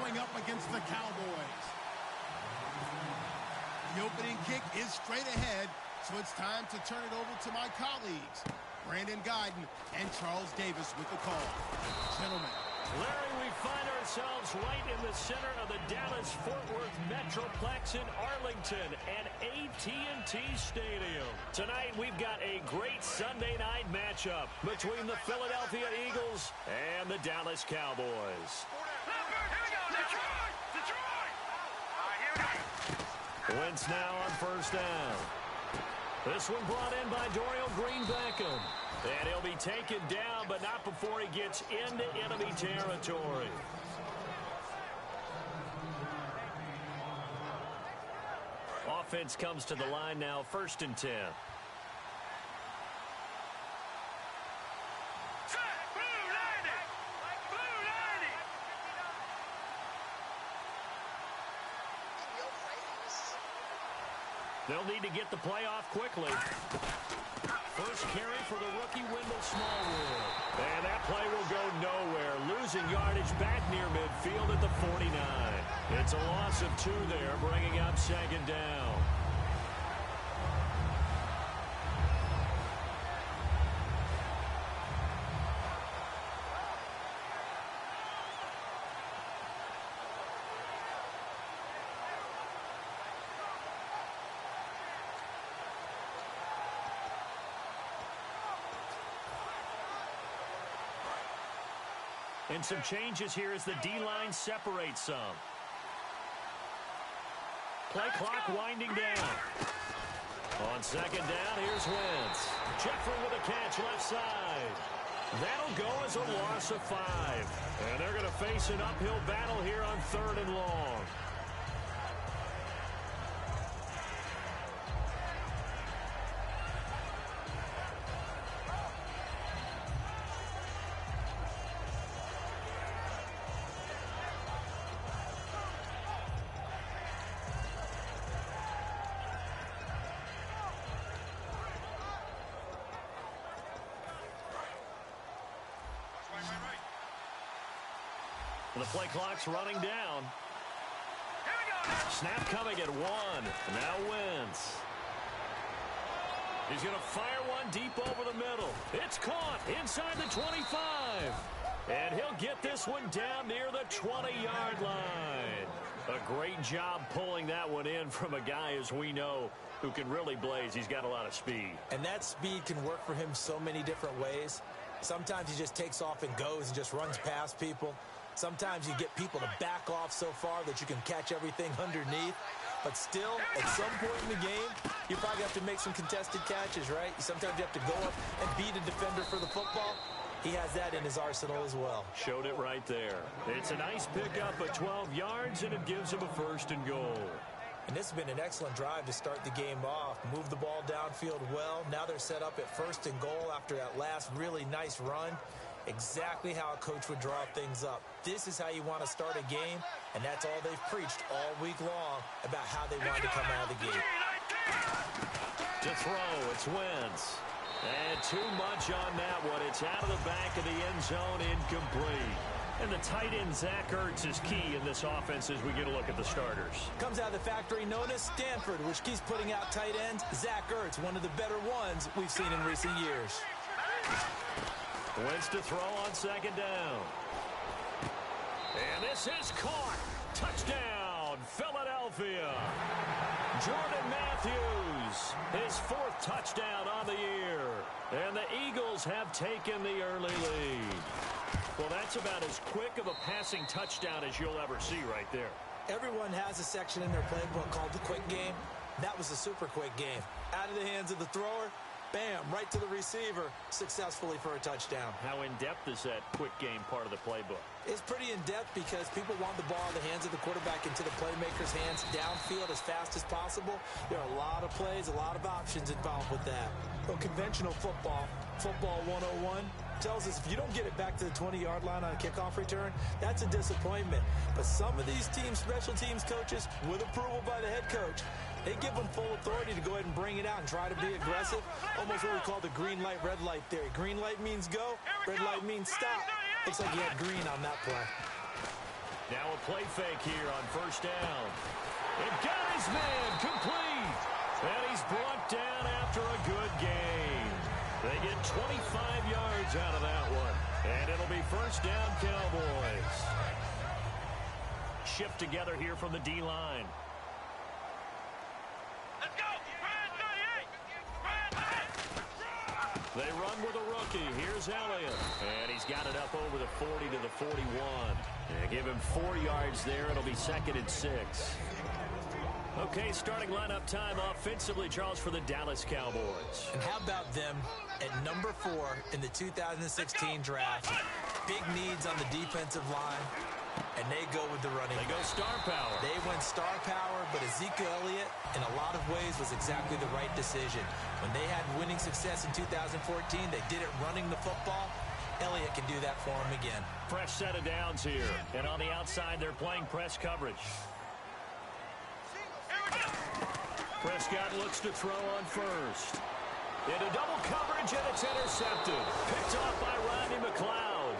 going up against the Cowboys. The opening kick is straight ahead, so it's time to turn it over to my colleagues, Brandon Gaudin and Charles Davis with the call. Gentlemen. Larry, we find ourselves right in the center of the Dallas-Fort Worth Metroplex in Arlington at AT&T Stadium. Tonight, we've got a great Sunday night matchup between the Philadelphia Eagles and the Dallas Cowboys. Wentz now on first down. This one brought in by Dorial Green-Beckham. And he'll be taken down, but not before he gets into enemy territory. Offense comes to the line now, 1st and 10. They'll need to get the play off quickly. First carry for the rookie Wendell Smallwood. And that play will go nowhere. Losing yardage back near midfield at the 49. It's a loss of 2 there, bringing up 2nd down. And some changes here as the D-line separates some. Play clock winding down. On 2nd down, here's Wentz. Jeffrey with a catch left side. That'll go as a loss of 5. And they're going to face an uphill battle here on 3rd and long. The play clock's running down. Snap coming at 1. Now Wentz. He's going to fire one deep over the middle. It's caught inside the 25. And he'll get this one down near the 20-yard line. A great job pulling that one in from a guy, as we know, who can really blaze. He's got a lot of speed. And that speed can work for him so many different ways. Sometimes he just takes off and goes and just runs past people. Sometimes you get people to back off so far that you can catch everything underneath. But still, at some point in the game, you probably have to make some contested catches, right? Sometimes you have to go up and beat a defender for the football. He has that in his arsenal as well. Showed it right there. It's a nice pickup at 12 yards, and it gives him a 1st and goal. And this has been an excellent drive to start the game off. Move the ball downfield well. Now they're set up at 1st and goal after that last really nice run. Exactly how a coach would draw things up. This is how you want to start a game, and that's all they've preached all week long about how they want to come out of the gate. To throw, it's Wentz. And too much on that one. It's out of the back of the end zone, incomplete. And the tight end, Zach Ertz, is key in this offense as we get a look at the starters. Comes out of the factory known as Stanford, which keeps putting out tight ends. Zach Ertz, one of the better ones we've seen in recent years. Wentz to throw on 2nd down. And this is caught. Touchdown, Philadelphia. Jordan Matthews, his 4th touchdown on the year. And the Eagles have taken the early lead. Well, that's about as quick of a passing touchdown as you'll ever see right there. Everyone has a section in their playbook called the quick game. That was a super quick game. Out of the hands of the thrower, bam, right to the receiver, successfully for a touchdown. How in-depth is that quick game part of the playbook? It's pretty in-depth because people want the ball in the hands of the quarterback into the playmaker's hands downfield as fast as possible. There are a lot of plays, a lot of options involved with that. But conventional football, Football 101, tells us if you don't get it back to the 20-yard line on a kickoff return, that's a disappointment. But some of these teams, special teams coaches, with approval by the head coach, they give them full authority to go ahead and bring it out and try to be aggressive. Almost what we call the green light, red light theory. Green light means go, red light means stop. Looks like you had green on that play. Now a play fake here on first down. It got his man complete. And he's brought down after a good gain. They get 25 yards out of that one. And it'll be first down, Cowboys. Shift together here from the D-line. Let's go. They run with a rookie. Here's Elliott. And he's got it up over the 40 to the 41. And give him 4 yards there. It'll be second and 6. Okay, starting lineup time offensively, Charles, for the Dallas Cowboys. And how about them at number 4 in the 2016 draft? Big needs on the defensive line, and they go with the running They go star power. They went star power, but Ezekiel Elliott, in a lot of ways, was exactly the right decision. When they had winning success in 2014, they did it running the football. Elliott can do that for them again. Fresh set of downs here. And on the outside, they're playing press coverage. Prescott looks to throw on first. Into double coverage, and it's intercepted. Picked off by Rodney McLeod.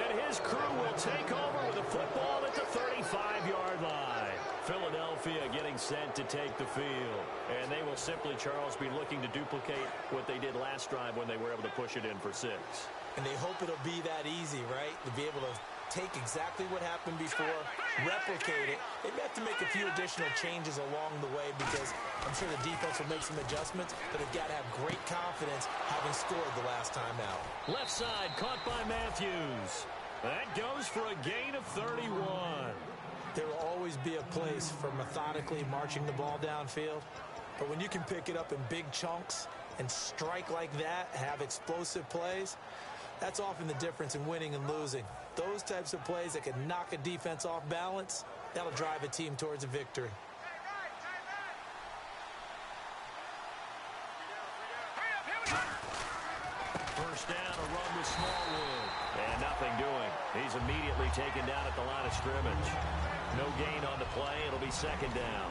And his crew will take over with a football at the 35-yard line. Philadelphia getting sent to take the field. And they will simply, Charles, be looking to duplicate what they did last drive when they were able to push it in for 6. And they hope it'll be that easy, right? To be able to take exactly what happened before, replicate it. They may have to make a few additional changes along the way because I'm sure the defense will make some adjustments, but they've got to have great confidence having scored the last time out. Left side caught by Matthews. That goes for a gain of 31. There will always be a place for methodically marching the ball downfield, but when you can pick it up in big chunks and strike like that, have explosive plays, that's often the difference in winning and losing. Those types of plays that can knock a defense off balance, that'll drive a team towards a victory. First down, a run with Smallwood. And nothing doing. He's immediately taken down at the line of scrimmage. No gain on the play. It'll be second down.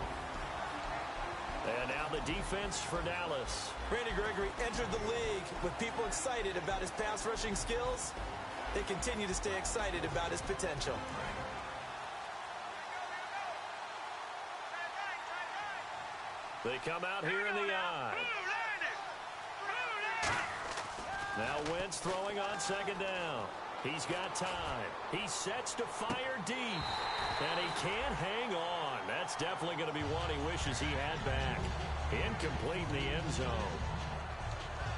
And now the defense for Dallas. Randy Gregory entered the league with people excited about his pass rushing skills. They continue to stay excited about his potential. They come out here in the eye. Now Wentz throwing on second down. He's got time. He sets to fire deep. And he can't hang on. That's definitely going to be one he wishes he had back. Incomplete in the end zone.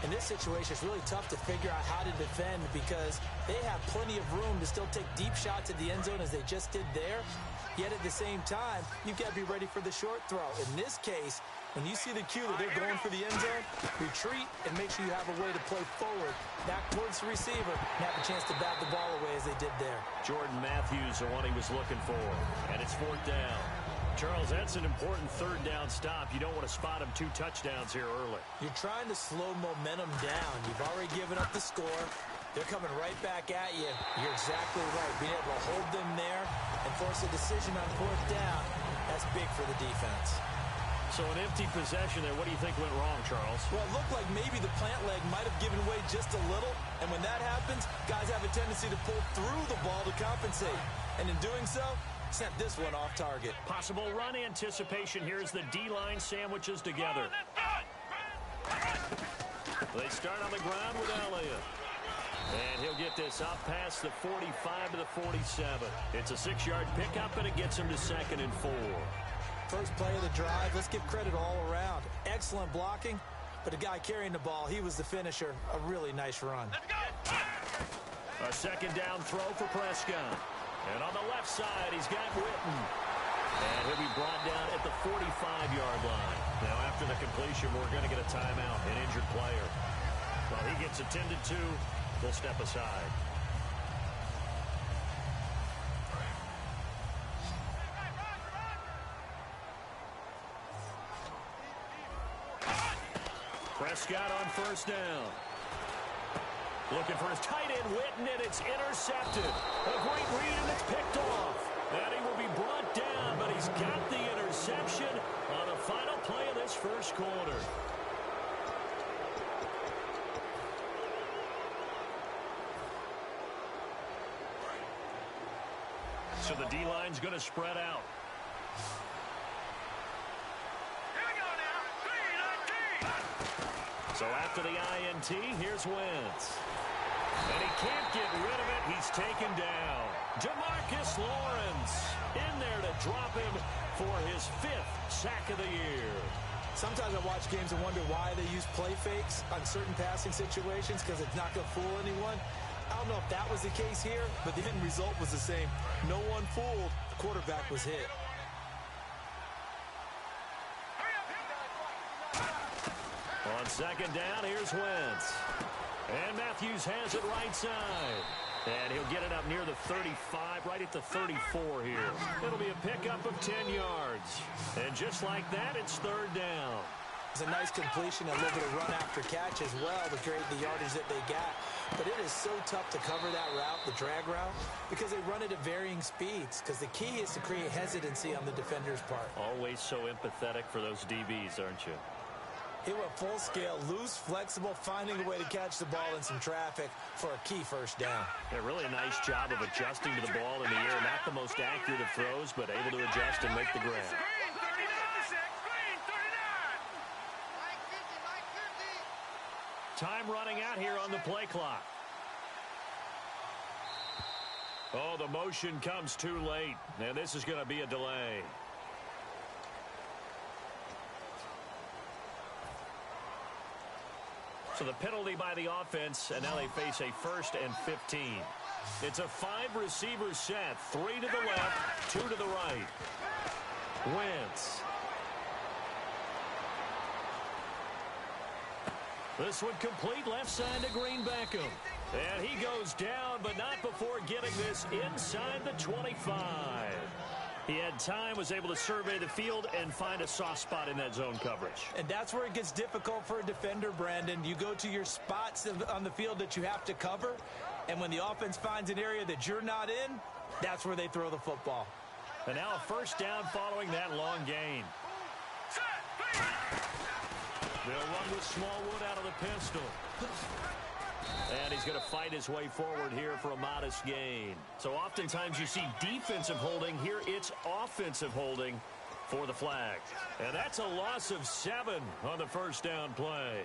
In this situation, it's really tough to figure out how to defend because they have plenty of room to still take deep shots at the end zone as they just did there. Yet at the same time, you've got to be ready for the short throw. In this case, when you see the cue that they're going for the end zone, retreat and make sure you have a way to play forward, back towards the receiver, and have a chance to bat the ball away as they did there. Jordan Matthews, the one he was looking for. And it's fourth down. Charles, that's an important third down stop. You don't want to spot him 2 touchdowns here early. You're trying to slow momentum down. You've already given up the score. They're coming right back at you. You're exactly right. Being able to hold them there and force a decision on fourth down, that's big for the defense. So an empty possession there. What do you think went wrong, Charles? Well, it looked like maybe the plant leg might have given way just a little. And when that happens, guys have a tendency to pull through the ball to compensate. And in doing so, sent this one off target. Possible run anticipation here as the D-line sandwiches together. They start on the ground with Elliott. And he'll get this up past the 45 to the 47. It's a 6-yard pickup, and it gets him to 2nd and 4. First play of the drive, let's give credit all around. Excellent blocking, but the guy carrying the ball, he was the finisher. A really nice run. A second down throw for Prescott. And on the left side, he's got Witten. And he'll be brought down at the 45-yard line. Now, after the completion, we're going to get a timeout, an injured player. While he gets attended to, we'll step aside. Prescott on first down. Looking for his tight end, Witten, and it's intercepted. A great read, and it's picked off. And he will be brought down, but he's got the interception on the final play of this first quarter. So the D-line's going to spread out. So after the INT, here's Wentz. And he can't get rid of it. He's taken down. Demarcus Lawrence in there to drop him for his 5th sack of the year. Sometimes I watch games and wonder why they use play fakes on certain passing situations, because it's not going to fool anyone. I don't know if that was the case here, but the end result was the same. No one fooled. The quarterback was hit. On second down, here's Wentz. And Matthews has it right side. And he'll get it up near the 35, right at the 34 here. It'll be a pickup of 10 yards. And just like that, it's third down. It's a nice completion, a little bit of run after catch as well to create the yardage that they got. But it is so tough to cover that route, the drag route, because they run it at varying speeds. Because the key is to create hesitancy on the defender's part. Always so empathetic for those DBs, aren't you? He went full scale, loose, flexible, finding a way to catch the ball in some traffic for a key first down. Yeah, really a nice job of adjusting to the ball in the air. Not the most accurate of throws, but able to adjust and make the grab. Time running out here on the play clock. Oh, the motion comes too late, and this is going to be a delay. So the penalty by the offense, and now they face a 1st and 15. It's a 5-receiver set, 3 to the left, 2 to the right. Wentz. This one complete left side to Green Beckham. And he goes down, but not before getting this inside the 25. He had time, was able to survey the field and find a soft spot in that zone coverage. And that's where it gets difficult for a defender, Brandon. You go to your spots on the field that you have to cover, and when the offense finds an area that you're not in, that's where they throw the football. And now a first down following that long gain. They'll run with Smallwood out of the pistol. And he's going to fight his way forward here for a modest gain. So oftentimes you see defensive holding. Here it's offensive holding for the flag. And that's a loss of 7 on the first down play.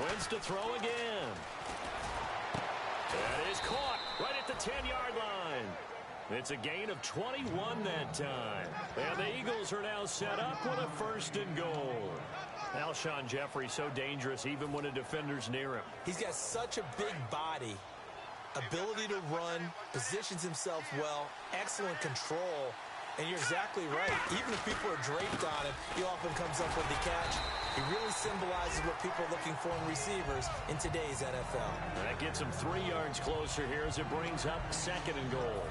Wentz to throw again. That is caught right at the 10-yard line. It's a gain of 21 that time. And the Eagles are now set up with a 1st and goal. Alshon Jeffrey so dangerous even when a defender's near him. He's got such a big body, ability to run, positions himself well, excellent control. And you're exactly right. Even if people are draped on him, he often comes up with the catch. He really symbolizes what people are looking for in receivers in today's NFL. That gets him 3 yards closer here as it brings up 2nd and goal.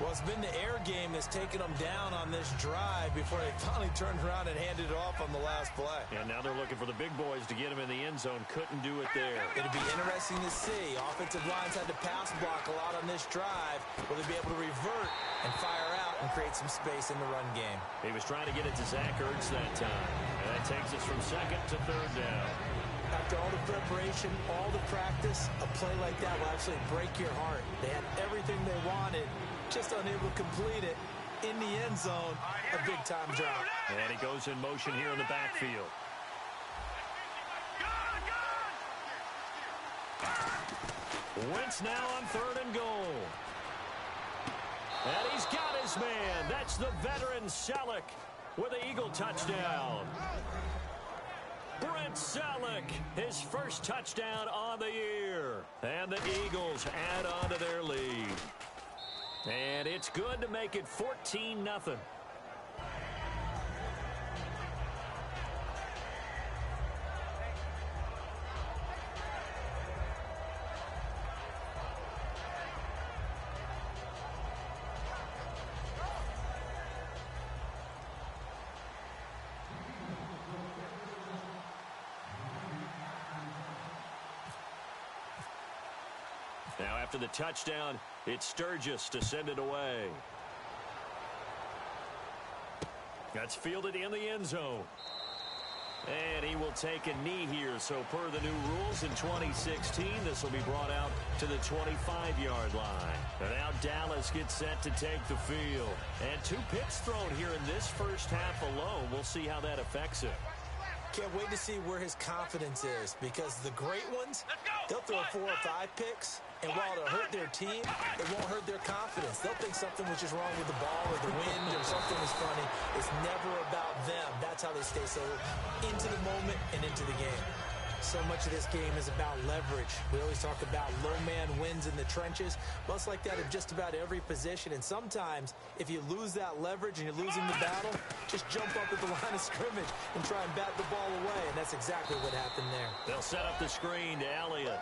Well, it's been the air game that's taken them down on this drive before they finally turned around and handed it off on the last play. And now they're looking for the big boys to get him in the end zone. Couldn't do it there. It'll be interesting to see. Offensive lines had to pass block a lot on this drive. Will they be able to revert and fire out and create some space in the run game? He was trying to get it to Zach Ertz that time. And that takes us from 2nd to 3rd down. After all the preparation, all the practice, a play like that will actually break your heart. They had everything they wanted, just unable to complete it in the end zone. A big-time drop. And he goes in motion here in the backfield. Wentz now on 3rd and goal. And he's got his man. That's the veteran Selleck with the Eagle touchdown. Brent Selleck, his first touchdown on the year. And the Eagles add on to their lead. And it's good to make it 14-0. Now after the touchdown, it's Sturgis to send it away. That's fielded in the end zone. And he will take a knee here. So per the new rules in 2016, this will be brought out to the 25-yard line. And now Dallas gets set to take the field. And 2 picks thrown here in this first half alone. We'll see how that affects him. Can't wait to see where his confidence is, because the great ones, they'll throw 4 or 5 picks, and while it'll hurt their team, it won't hurt their confidence. They'll think something was just wrong with the ball or the wind or something was funny. It's never about them. That's how they stay so into the moment and into the game. So much of this game is about leverage. We always talk about low man wins in the trenches. Well, it's like that in just about every position. And sometimes, if you lose that leverage and you're losing the battle, just jump up at the line of scrimmage and try and bat the ball away. And that's exactly what happened there. They'll set up the screen to Elliott.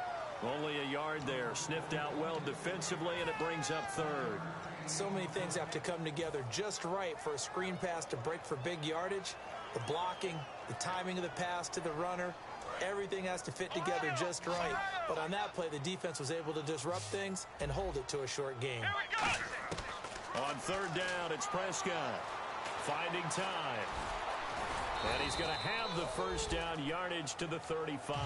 Only a yard there. Sniffed out well defensively, and it brings up 3rd. So many things have to come together just right for a screen pass to break for big yardage. The blocking, the timing of the pass to the runner, everything has to fit together just right. But on that play, the defense was able to disrupt things and hold it to a short game. On 3rd down, it's Prescott finding time. And he's going to have the first down, yardage to the 35.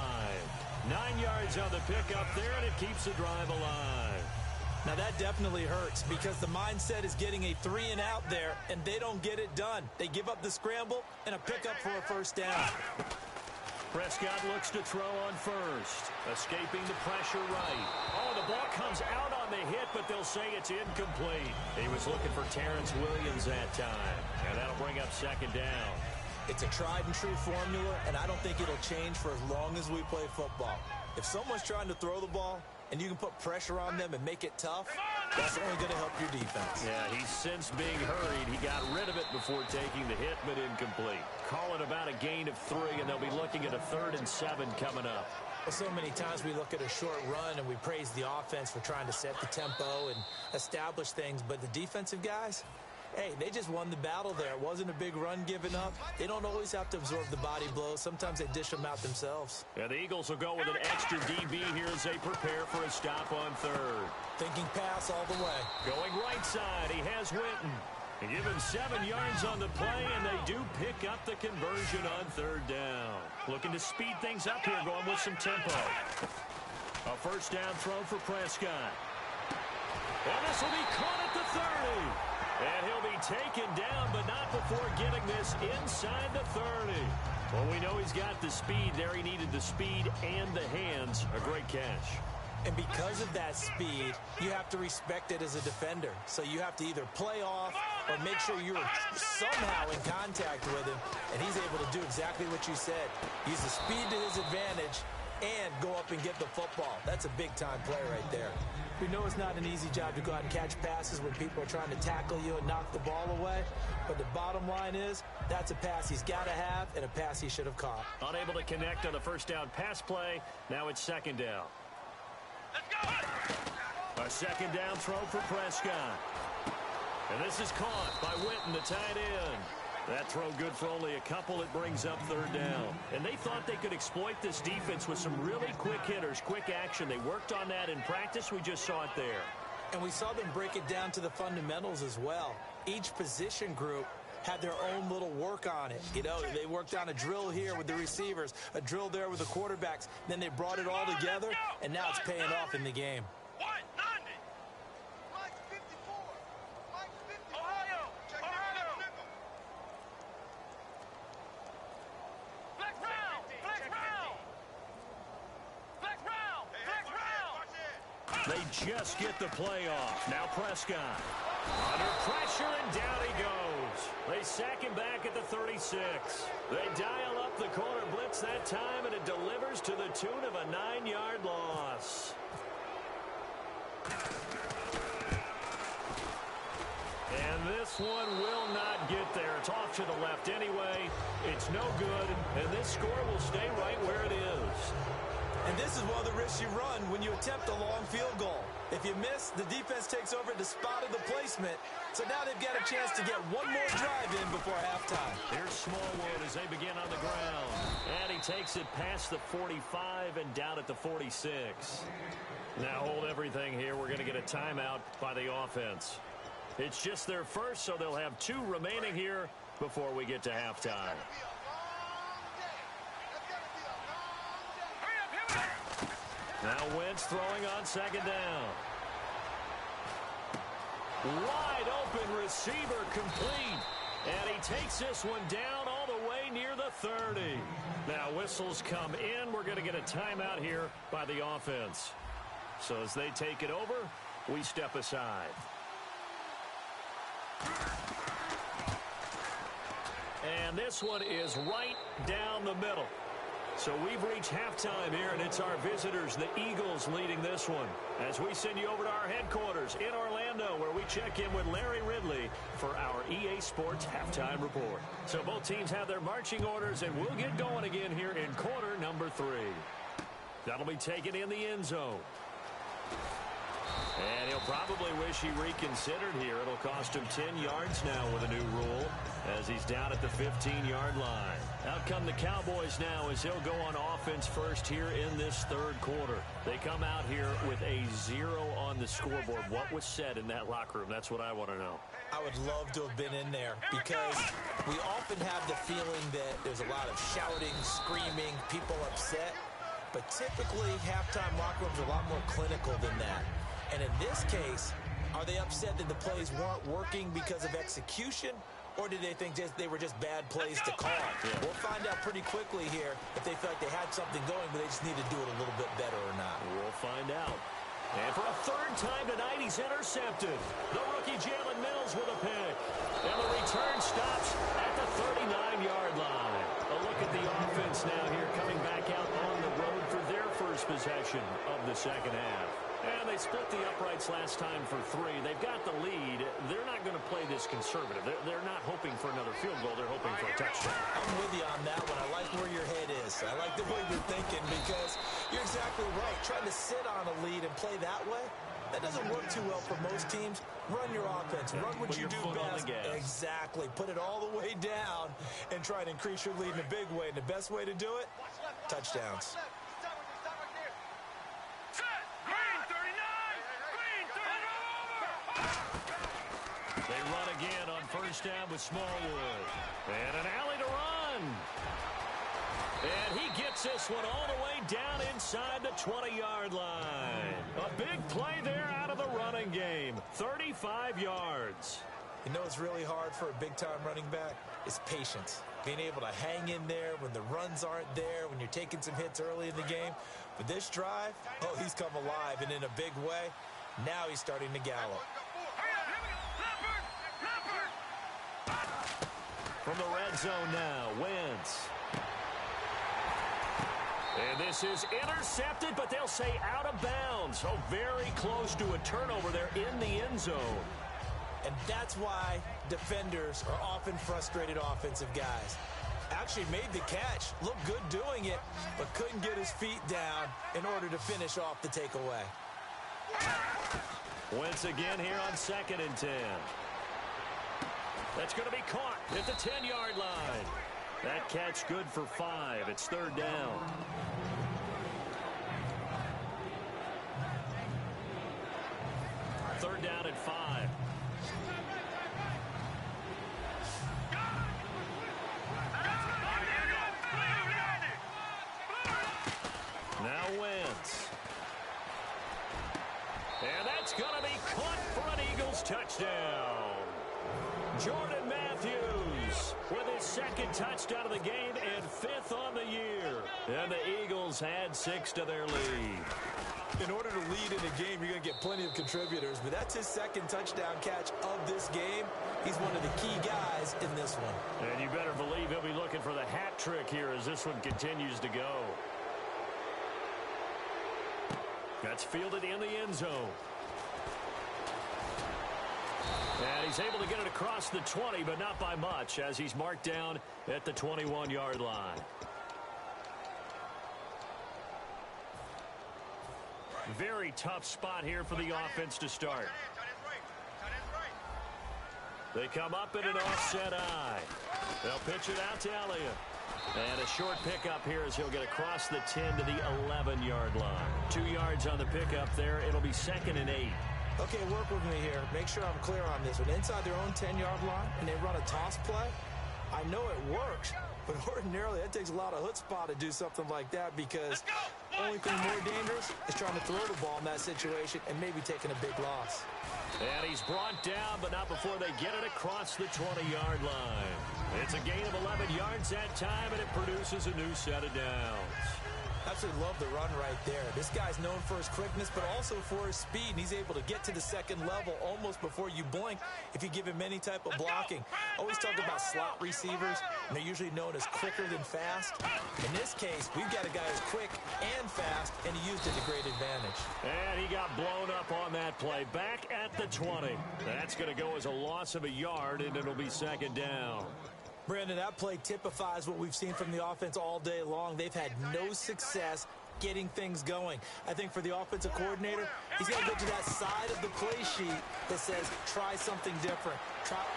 9 yards on the pickup there, and it keeps the drive alive. Now that definitely hurts, because the mindset is getting a 3-and-out there, and they don't get it done. They give up the scramble and a pickup for a first down. Prescott looks to throw on first. Escaping the pressure right. Oh, the ball comes out on the hit, but they'll say it's incomplete. He was looking for Terrence Williams that time, and that'll bring up 2nd down. It's a tried-and-true formula, and I don't think it'll change for as long as we play football. If someone's trying to throw the ball, and you can put pressure on them and make it tough, that's only going to help your defense. Yeah, he's since being hurried. He got rid of it before taking the hit, but incomplete. Call it about a gain of 3, and they'll be looking at a 3rd and 7 coming up. Well, so many times we look at a short run and we praise the offense for trying to set the tempo and establish things, but the defensive guys, hey, they just won the battle there. It wasn't a big run given up. They don't always have to absorb the body blows. Sometimes they dish them out themselves. Yeah, the Eagles will go with an extra DB here as they prepare for a stop on 3rd. Thinking pass all the way. Going right side, he has Witten. They give him 7 yards on the play, and they do pick up the conversion on 3rd down. Looking to speed things up here, going with some tempo. A first down throw for Prescott. And this will be caught at the 30. And he'll be taken down, but not before getting this inside the 30. Well, we know he's got the speed there. He needed the speed and the hands. A great catch. And because of that speed, you have to respect it as a defender. So you have to either play off or make sure you're somehow in contact with him. And he's able to do exactly what you said. Use the speed to his advantage and go up and get the football. That's a big-time play right there. We know it's not an easy job to go out and catch passes when people are trying to tackle you and knock the ball away. But the bottom line is, that's a pass he's got to have and a pass he should have caught. Unable to connect on the first down pass play. Now it's 2nd down. A 2nd down throw for Prescott. And this is caught by Witten, the tight end. That throw good for only a couple. It brings up 3rd down. And they thought they could exploit this defense with some really quick hitters, quick action. They worked on that in practice. We just saw it there. And we saw them break it down to the fundamentals as well. Each position group had their own little work on it. You know, they worked on a drill here with the receivers, a drill there with the quarterbacks. Then they brought it all together, and now it's paying off in the game. They just get the play off. Now Prescott. Under pressure, and down he goes. They sack him back at the 36. They dial up the corner blitz that time, and it delivers to the tune of a 9-yard loss. And this one will not get there. It's off to the left anyway. It's no good, and this score will stay right where it is. And this is one of the risks you run when you attempt a long field goal. If you miss, the defense takes over at the spot of the placement. So now they've got a chance to get one more drive in before halftime. Here's Smallwood as they begin on the ground. And he takes it past the 45 and down at the 46. Now hold everything here. We're going to get a timeout by the offense. It's just their first, so they'll have 2 remaining here before we get to halftime. Now Wentz throwing on second down. Wide open receiver complete. And he takes this one down all the way near the 30. Now whistles come in. We're going to get a timeout here by the offense. So as they take it over, we step aside. And this one is right down the middle. So we've reached halftime here, and it's our visitors, the Eagles, leading this one. As we send you over to our headquarters in Orlando, where we check in with Larry Ridley for our EA Sports Halftime Report. So both teams have their marching orders, and we'll get going again here in quarter number 3. That'll be taken in the end zone. And he'll probably wish he reconsidered here. It'll cost him 10 yards now with a new rule as he's down at the 15-yard line. Out come the Cowboys now as he'll go on offense first here in this third quarter. They come out here with a 0 on the scoreboard. What was said in that locker room? That's what I want to know. I would love to have been in there because we often have the feeling that there's a lot of shouting, screaming, people upset. But typically, halftime locker rooms are a lot more clinical than that. And in this case, are they upset that the plays weren't working because of execution? Or did they think they were just bad plays to call? Yeah. We'll find out pretty quickly here if they feel like they had something going, but they just need to do it a little bit better or not. We'll find out. And for a third time tonight, he's intercepted. The rookie Jalen Mills with a pick. And the return stops at the 39-yard line. A look at the offense now here coming back out on the road for their first possession of the second half. And they split the uprights last time for 3. They've got the lead. They're not going to play this conservative. They're not hoping for another field goal. They're hoping for a touchdown. I'm with you on that one. I like where your head is. I like the way you're thinking because you're exactly right. Trying to sit on a lead and play that way, that doesn't work too well for most teams. Run your offense. Run what you do best. Exactly. Put it all the way down and try and increase your lead in a big way. And the best way to do it, touchdowns. They run again on first down with Smallwood. And an alley to run. And he gets this one all the way down inside the 20-yard line. A big play there out of the running game. 35 yards. You know what's really hard for a big-time running back? Is patience. Being able to hang in there when the runs aren't there, when you're taking some hits early in the game. But this drive, oh, he's come alive and in a big way. Now he's starting to gallop. From the red zone now, Wentz. And this is intercepted, but they'll say out of bounds. So very close to a turnover there in the end zone. And that's why defenders are often frustrated offensive guys. Actually made the catch, looked good doing it, but couldn't get his feet down in order to finish off the takeaway. Wentz again here on 2nd and 10. That's going to be caught at the 10-yard line. That catch good for 5. It's 3rd down. Third down at 5. Now Wentz. And that's going to be caught for an Eagles touchdown. Jordan Matthews with his 2nd touchdown of the game and 5th on the year. And the Eagles add 6 to their lead. In order to lead in a game, you're going to get plenty of contributors, but that's his 2nd touchdown catch of this game. He's one of the key guys in this one. And you better believe he'll be looking for the hat trick here as this one continues to go. That's fielded in the end zone. And he's able to get it across the 20, but not by much, as he's marked down at the 21-yard line. Very tough spot here for the offense to start. They come up in an offset eye. They'll pitch it out to Elliott. And a short pickup here as he'll get across the 10 to the 11-yard line. 2 yards on the pickup there. It'll be 2nd and 8. Okay, work with me here. Make sure I'm clear on this. When inside their own 10-yard line and they run a toss play, I know it works, but ordinarily it takes a lot of chutzpah to do something like that because the only thing more dangerous is trying to throw the ball in that situation and maybe taking a big loss. And he's brought down, but not before they get it across the 20-yard line. It's a gain of 11 yards that time, and it produces a new set of downs. Absolutely love the run right there. This guy's known for his quickness, but also for his speed. And he's able to get to the second level almost before you blink if you give him any type of blocking. Always talk about slot receivers, and they're usually known as quicker than fast. In this case, we've got a guy who's quick and fast, and he used it to great advantage. And he got blown up on that play. Back at the 20. That's going to go as a loss of a yard, and it'll be 2nd down. Brandon, that play typifies what we've seen from the offense all day long. They've had no success getting things going. I think for the offensive coordinator, he's got to get to that side of the play sheet that says, try something different.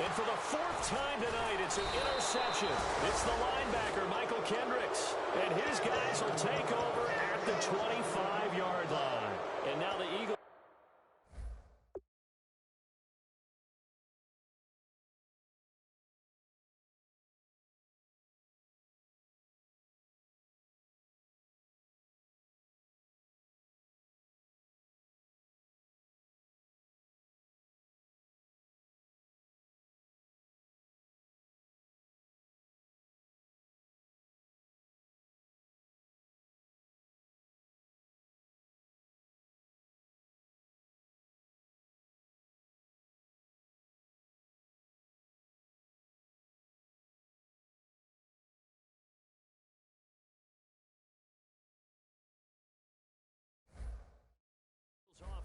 And for the 4th time tonight, it's an interception. It's the linebacker, Michael Kendricks. And his guys will take over at the 25-yard line. And now the Eagles.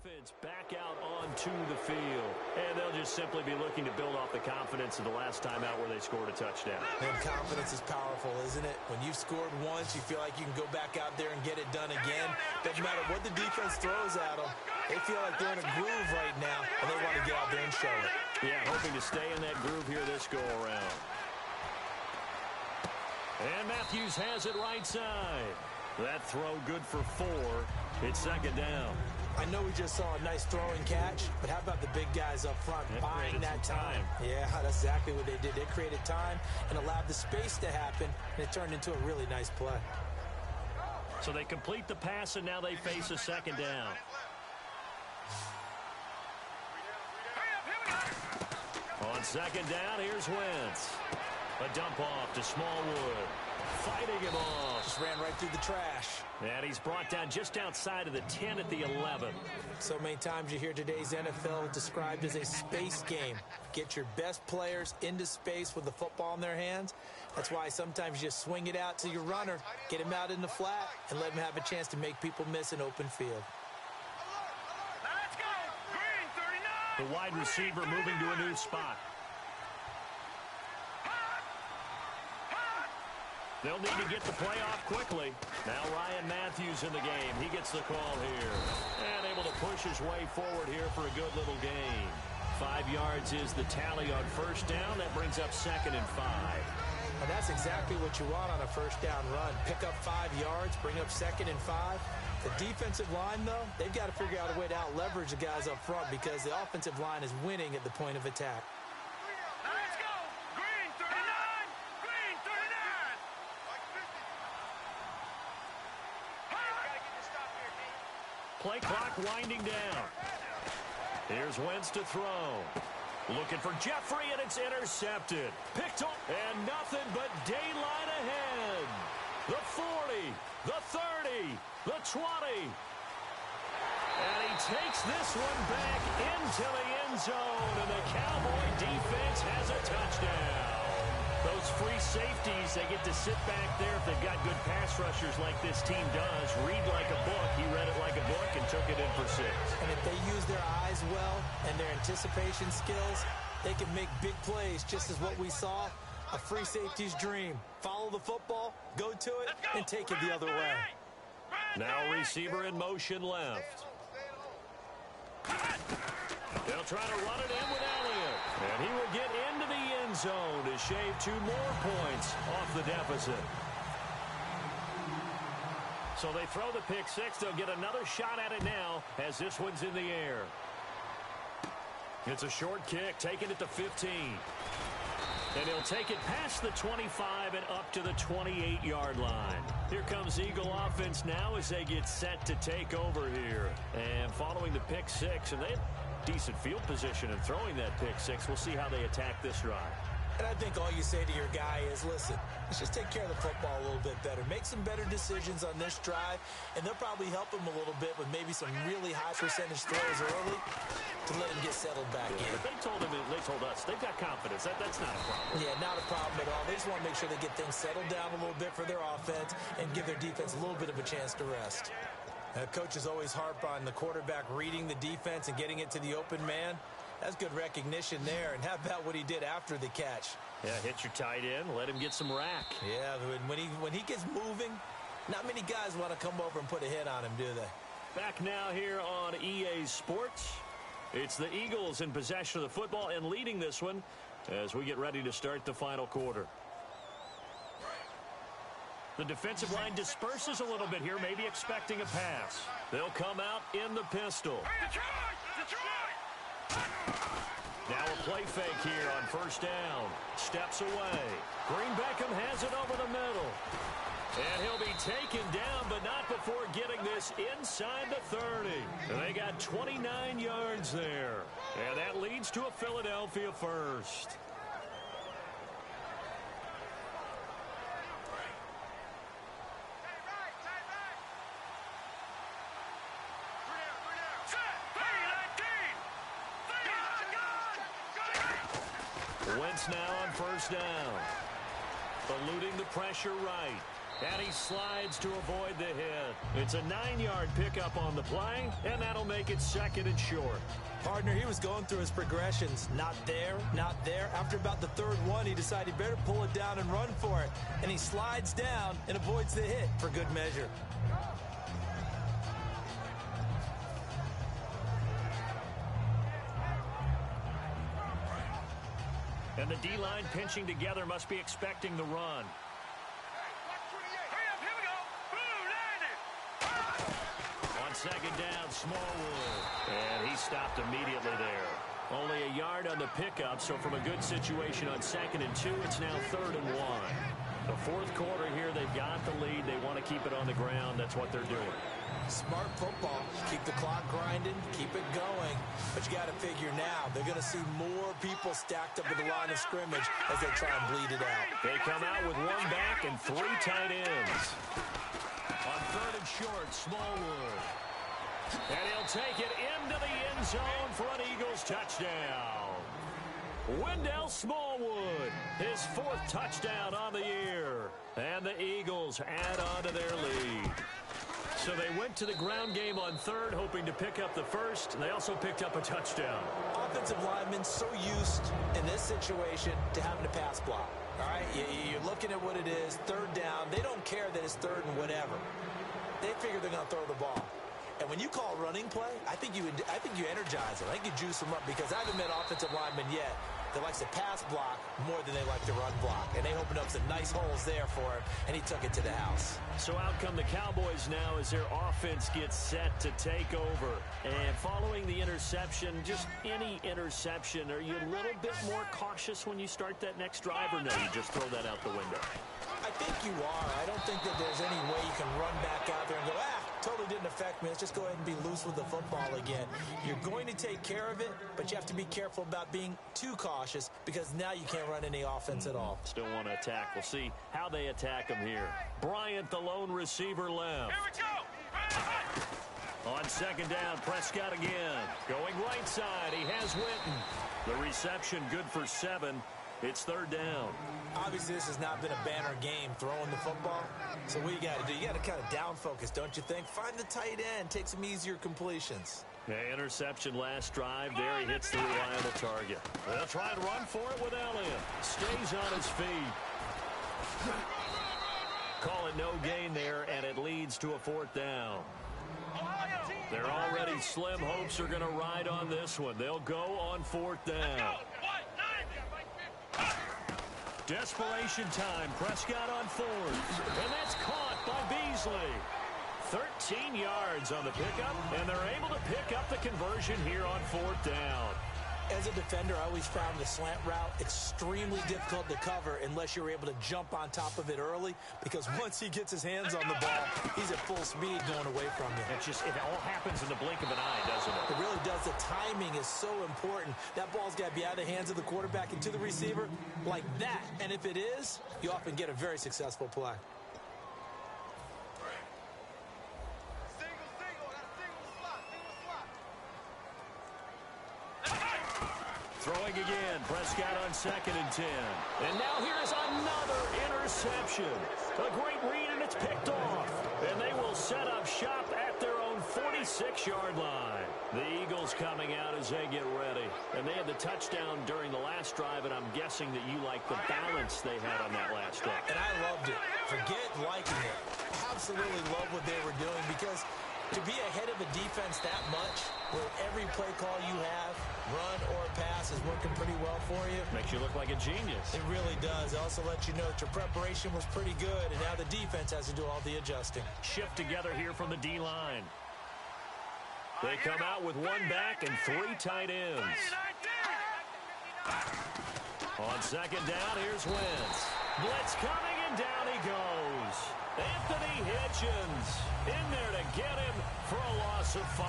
Offense back out onto the field. And they'll just simply be looking to build off the confidence of the last time out where they scored a touchdown. And confidence is powerful, isn't it? When you've scored once, you feel like you can go back out there and get it done again. Doesn't matter what the defense throws at them. They feel like they're in a groove right now, and they want to get out there and show it. Yeah, hoping to stay in that groove here this go-around. And Matthews has it right side. That throw good for 4. It's 2nd down. I know we just saw a nice throwing catch, but how about the big guys up front buying that time? Yeah, that's exactly what they did. They created time and allowed the space to happen, and it turned into a really nice play. So they complete the pass, and now they face a 2nd down. On 2nd down, here's Wentz. A dump off to Smallwood. Fighting him off. Just ran right through the trash. And he's brought down just outside of the 10 at the 11. So many times you hear today's NFL described as a space game. Get your best players into space with the football in their hands. That's why sometimes you just swing it out to your runner, get him out in the flat, and let him have a chance to make people miss an open field. Let's go! Green 39! The wide receiver moving to a new spot. They'll need to get the play off quickly. Now Ryan Matthews in the game. He gets the call here. And able to push his way forward here for a good little gain. 5 yards is the tally on 1st down. That brings up 2nd and 5. And that's exactly what you want on a 1st down run. Pick up 5 yards, bring up 2nd and 5. The defensive line, though, they've got to figure out a way to out-leverage the guys up front because the offensive line is winning at the point of attack. Let's go! Green 39! Green 39! Play clock winding down. Here's Wentz to throw. Looking for Jeffrey, and it's intercepted. Picked up, and nothing but daylight ahead. The 40, the 30, the 20. And he takes this one back into the end zone, and the Cowboy defense has a touchdown. Those free safeties, they get to sit back there if they've got good pass rushers like this team does. Read like a book. He read it like a book and took it in for 6. And if they use their eyes well and their anticipation skills, they can make big plays, just as what we saw, a free safety's dream. Follow the football, go to it, and take it the other way. Now receiver in motion left. They'll try to run it in with Elliott. And he will get into the end zone to shave 2 more points off the deficit. So they throw the pick six. They'll get another shot at it now as this one's in the air. It's a short kick, taking it to 15. And he'll take it past the 25 and up to the 28-yard line. Here comes Eagle offense now as they get set to take over here. And following the pick six, and they had decent field position in throwing that pick six. We'll see how they attack this drive. And I think all you say to your guy is, listen, let's just take care of the football a little bit better. Make some better decisions on this drive, and they'll probably help him a little bit with maybe some really high percentage throws early to let him get settled back in. But they told us, they've got confidence. That's not a problem. Yeah, not a problem at all. They just want to make sure they get things settled down a little bit for their offense and give their defense a little bit of a chance to rest. Coaches always harp on the quarterback reading the defense and getting it to the open man. That's good recognition there. And how about what he did after the catch? Yeah, hit your tight end, let him get some rack. Yeah, when he gets moving, not many guys want to come over and put a hit on him, do they? Back now here on EA Sports. It's the Eagles in possession of the football and leading this one as we get ready to start the final quarter. The defensive line disperses a little bit here, maybe expecting a pass. They'll come out in the pistol. Now a play fake here on first down. Steps away. Green Beckham has it over the middle. And he'll be taken down, but not before getting this inside the 30. And they got 29 yards there. And that leads to a Philadelphia first. Wentz now on first down. Eluding the pressure right. And he slides to avoid the hit. It's a 9-yard pickup on the play, and that'll make it second and short. Partner, he was going through his progressions. Not there, not there. After about the third one, he decided he better pull it down and run for it. And he slides down and avoids the hit for good measure. And the D-line pinching together must be expecting the run. On second down, Smallwood. And he stopped immediately there. Only a yard on the pickup, so from a good situation on 2nd and 2, it's now 3rd and 1. The fourth quarter here, they've got the lead. They want to keep it on the ground. That's what they're doing. Smart football. Keep the clock grinding. Keep it going. But you got to figure now, they're going to see more people stacked up at the line of scrimmage as they try and bleed it out. They come out with 1 back and 3 tight ends. On 3rd and short, Smallwood. And he'll take it into the end zone for an Eagles touchdown. Wendell Smallwood, his 4th touchdown on the year. And the Eagles add on to their lead. So they went to the ground game on 3rd, hoping to pick up the 1st. They also picked up a touchdown. Offensive linemen so used in this situation to having to pass block. All right, you're looking at what it is, 3rd down. They don't care that it's 3rd and whatever. They figure they're going to throw the ball. And when you call running play, I think you energize them. I think you juice them up because I haven't met offensive linemen yet that likes to pass block more than they like to run block. And they opened up some nice holes there for him, and he took it to the house. So out come the Cowboys now as their offense gets set to take over. And following the interception, just any interception, are you a little bit more cautious when you start that next drive, or no, you just throw that out the window? I think you are. I don't think that there's any way you can run back out there and go, totally didn't affect me. Let's just go ahead and be loose with the football again. You're going to take care of it, but you have to be careful about being too cautious because now you can't run any offense at all. Still want to attack. We'll see how they attack him here. Bryant, the lone receiver, left. Here we go. On 2nd down, Prescott again. Going right side, he has Witten. The reception good for 7. It's 3rd down. Obviously, this has not been a banner game throwing the football. So what you got to do, you got to kind of down focus, don't you think? Find the tight end, take some easier completions. Yeah, interception last drive. There he hits the reliable target. They'll try and run for it with Elliott. Stays on his feet. Call it no gain there, and it leads to a 4th down. Their already slim hopes are going to ride on this one. They'll go on 4th down. Desperation time. Prescott on 4th. And that's caught by Beasley. 13 yards on the pickup, and they're able to pick up the conversion here on 4th down. As a defender, I always found the slant route extremely difficult to cover unless you're able to jump on top of it early, because once he gets his hands on the ball, he's at full speed going away from you. It all happens in the blink of an eye, doesn't it? It really does. The timing is so important. That ball's got to be out of the hands of the quarterback and to the receiver like that. And if it is, you often get a very successful play. Throwing again, Prescott on 2nd and 10. And now here's another interception. A great read, and it's picked off. And they will set up shop at their own 46-yard line. The Eagles coming out as they get ready. And they had the touchdown during the last drive, and I'm guessing that you like the balance they had on that last drive. And I loved it. Forget liking it. Absolutely love what they were doing, because to be ahead of a defense that much, where every play call you have, run or pass, is working pretty well for you. Makes you look like a genius. It really does. It also lets you know that your preparation was pretty good, and now the defense has to do all the adjusting. Shift together here from the D-line. They come out with 1 back and 3 tight ends. On 2nd down, here's Wentz. Blitz coming, and down he goes. Anthony Hitchens in there to get him for a loss of 5.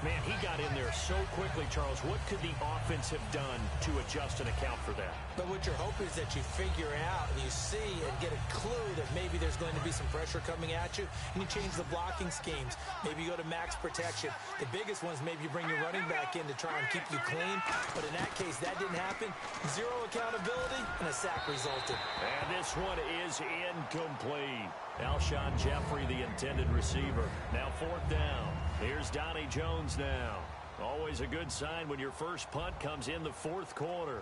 Man, he got in there so quickly, Charles. What could the offense have done to adjust and account for that? But what you're hoping is that you figure out and you see and get a clue that maybe there's going to be some pressure coming at you, and you change the blocking schemes. Maybe you go to max protection. The biggest one is maybe you bring your running back in to try and keep you clean. But in that case, that didn't happen. 0 accountability, and a sack resulted. And this one is incomplete. Alshon Jeffrey, the intended receiver. Now 4th down. Here's Donnie Jones now. Always a good sign when your first punt comes in the 4th quarter.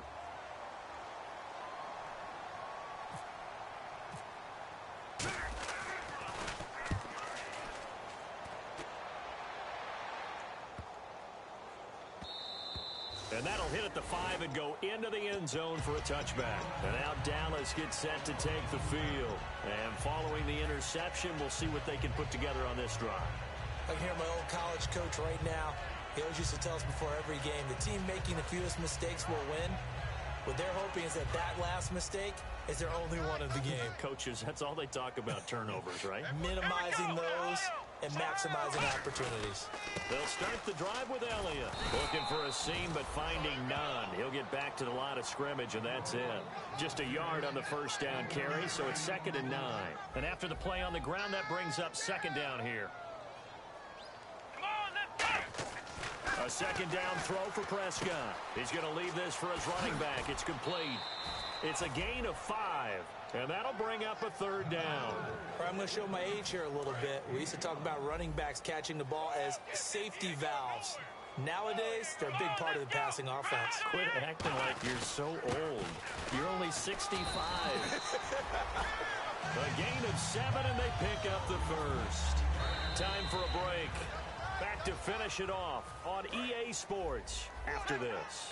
And that'll hit at the 5 and go into the end zone for a touchback. And now Dallas gets set to take the field. And following the interception, we'll see what they can put together on this drive. I can hear my old college coach right now. He always used to tell us before every game, the team making the fewest mistakes will win. What they're hoping is that that last mistake is their only one of the game. Coaches, that's all they talk about, turnovers, right? Minimizing those and maximizing opportunities. They'll start the drive with Elliott. Looking for a seam, but finding none. He'll get back to the line of scrimmage, and that's it. Just a yard on the first down carry, so it's 2nd and 9. And after the play on the ground, that brings up 2nd down here. A 2nd down throw for Prescott. He's going to leave this for his running back. It's complete. It's a gain of 5, and that'll bring up a 3rd down. I'm going to show my age here a little bit. We used to talk about running backs catching the ball as safety valves. Nowadays, they're a big part of the passing offense. Quit acting like you're so old. You're only 65. A gain of 7, and they pick up the first. Time for a break. Back to finish it off on EA Sports after this.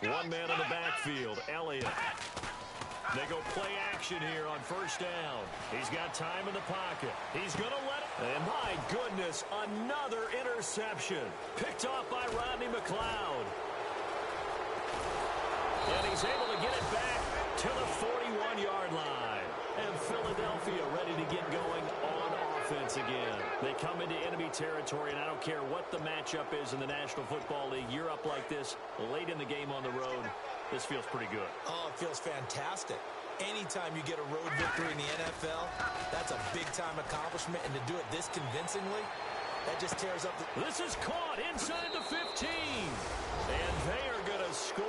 1 man in the backfield, Elliott. They go play action here on 1st down. He's got time in the pocket. He's going to let it. And my goodness, another interception. Picked off by Rodney McLeod. And he's able to get it back to the 41-yard line. And Philadelphia ready to get going on offense again. They come into enemy territory, and I don't care what the matchup is in the National Football League. You're up like this late in the game on the road. This feels pretty good. Oh, it feels fantastic. Anytime you get a road victory in the NFL, that's a big-time accomplishment. And to do it this convincingly, that just tears up the... This is caught inside the 15. And they are going to score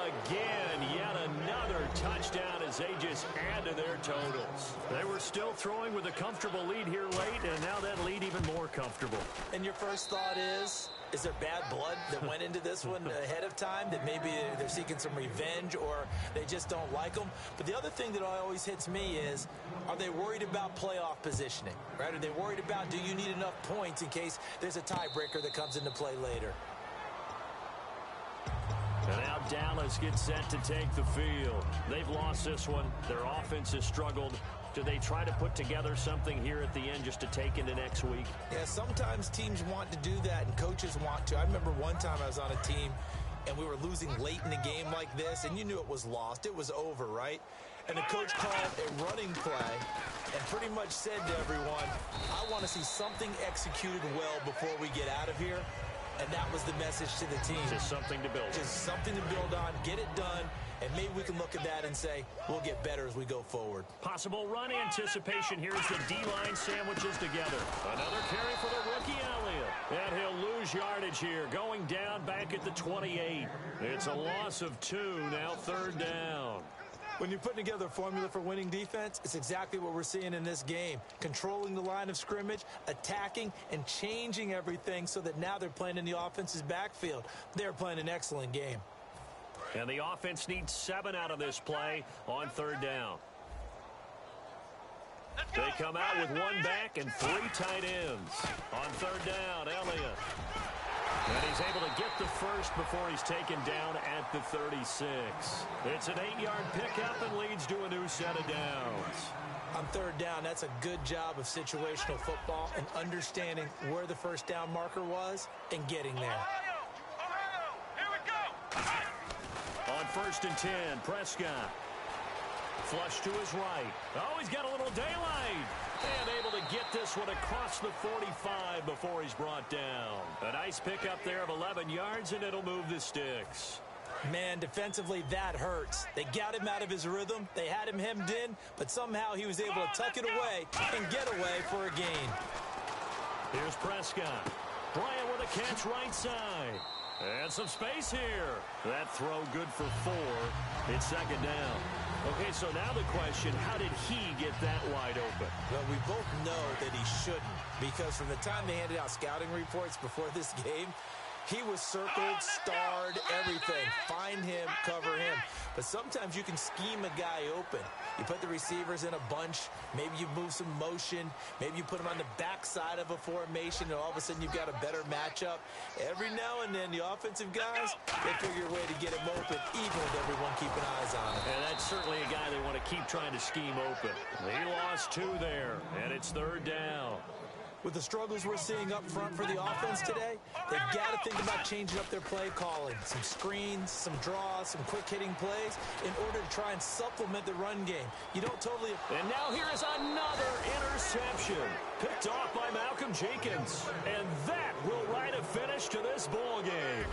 again. Yet another touchdown as they just add to their totals. They were still throwing with a comfortable lead here late, and now that lead even more comfortable. And your first thought is there bad blood that went into this one ahead of time, that maybe they're seeking some revenge or they just don't like them? But the other thing that always hits me is, are they worried about playoff positioning, right? Are they worried about, do you need enough points in case there's a tiebreaker that comes into play later? And now Dallas gets set to take the field. They've lost this one. Their offense has struggled. Do they try to put together something here at the end just to take into next week? Yeah, sometimes teams want to do that and coaches want to. I remember one time I was on a team and we were losing late in the game like this, and you knew it was lost. It was over, right? And the coach called a running play and pretty much said to everyone, I want to see something executed well before we get out of here. And that was the message to the team. Just something to build on. Just something to build on, get it done, and maybe we can look at that and say, we'll get better as we go forward. Possible run anticipation here as the D-line sandwiches together. Another carry for the rookie Elliott. And he'll lose yardage here, going down back at the 28. It's a loss of 2, now 3rd down. When you're putting together a formula for winning defense, it's exactly what we're seeing in this game. Controlling the line of scrimmage, attacking, and changing everything so that now they're playing in the offense's backfield. They're playing an excellent game. And the offense needs 7 out of this play on 3rd down. They come out with 1 back and 3 tight ends. On 3rd down, Elliott. And he's able to get the first before he's taken down at the 36. It's an 8-yard pickup and leads to a new set of downs. On 3rd down, that's a good job of situational football and understanding where the first down marker was and getting there. Ohio, here we go. On 1st and 10, Prescott. Flush to his right. Oh, he's got a little daylight. And able to get this one across the 45 before he's brought down. A nice pickup there of 11 yards, and it'll move the sticks. Man, defensively, that hurts. They got him out of his rhythm. They had him hemmed in, but somehow he was able to tuck it away and get away for a gain. Here's Prescott. Bryant with a catch right side. And some space here. That throw good for 4. It's 2nd down. Okay, so now the question, how did he get that wide open? Well, we both know that he shouldn't, because from the time they handed out scouting reports before this game, he was circled, starred, everything. Find him, cover him. But sometimes you can scheme a guy open. You put the receivers in a bunch. Maybe you move some motion. Maybe you put them on the backside of a formation, and all of a sudden you've got a better matchup. Every now and then, the offensive guys, they figure a way to get him open, even with everyone keeping eyes on him. And that's certainly a guy they want to keep trying to scheme open. He lost 2 there, and it's 3rd down. With the struggles we're seeing up front for the offense today, they've got to think about changing up their play calling. Some screens, some draws, some quick-hitting plays in order to try and supplement the run game. You don't totally... And now here is another interception. Picked off by Malcolm Jenkins. And that will write a finish to this ball game.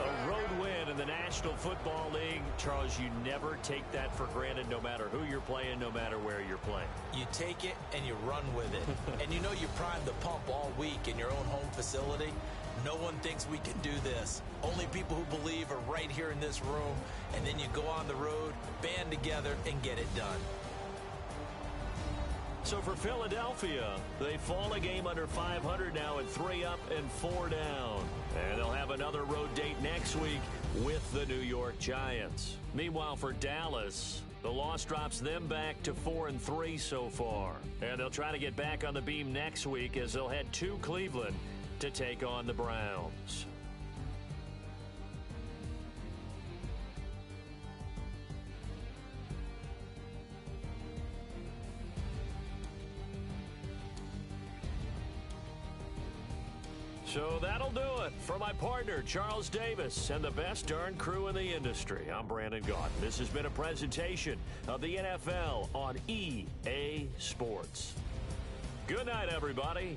A road win in the National Football League. Charles, you never take that for granted no matter who you're playing, no matter where you're playing. You take it and you run with it. And you know you primed the pump all week in your own home facility. No one thinks we can do this. Only people who believe are right here in this room. And then you go on the road, band together, and get it done. So for Philadelphia, they fall a game under 500 now at 3 up and 4 down. And they'll have another road date next week with the New York Giants. Meanwhile, for Dallas, the loss drops them back to 4-3 so far. And they'll try to get back on the beam next week as they'll head to Cleveland to take on the Browns. So that'll do it. For my partner, Charles Davis, and the best darn crew in the industry, I'm Brandon Gaudin. This has been a presentation of the NFL on EA Sports. Good night, everybody.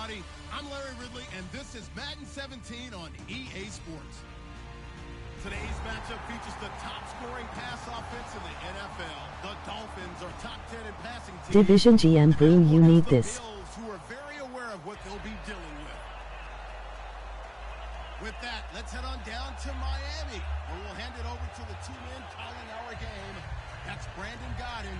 everybody. I'm Larry Ridley, and this is Madden 17 on EA Sports. Today's matchup features the top-scoring pass offense in the NFL. The Dolphins are top 10 in passing team. Division GM Brew, you need this. The Bills, who are very aware of what they'll be dealing with. With that, let's head on down to Miami, where we'll hand it over to the two men calling our game. That's Brandon Gaudin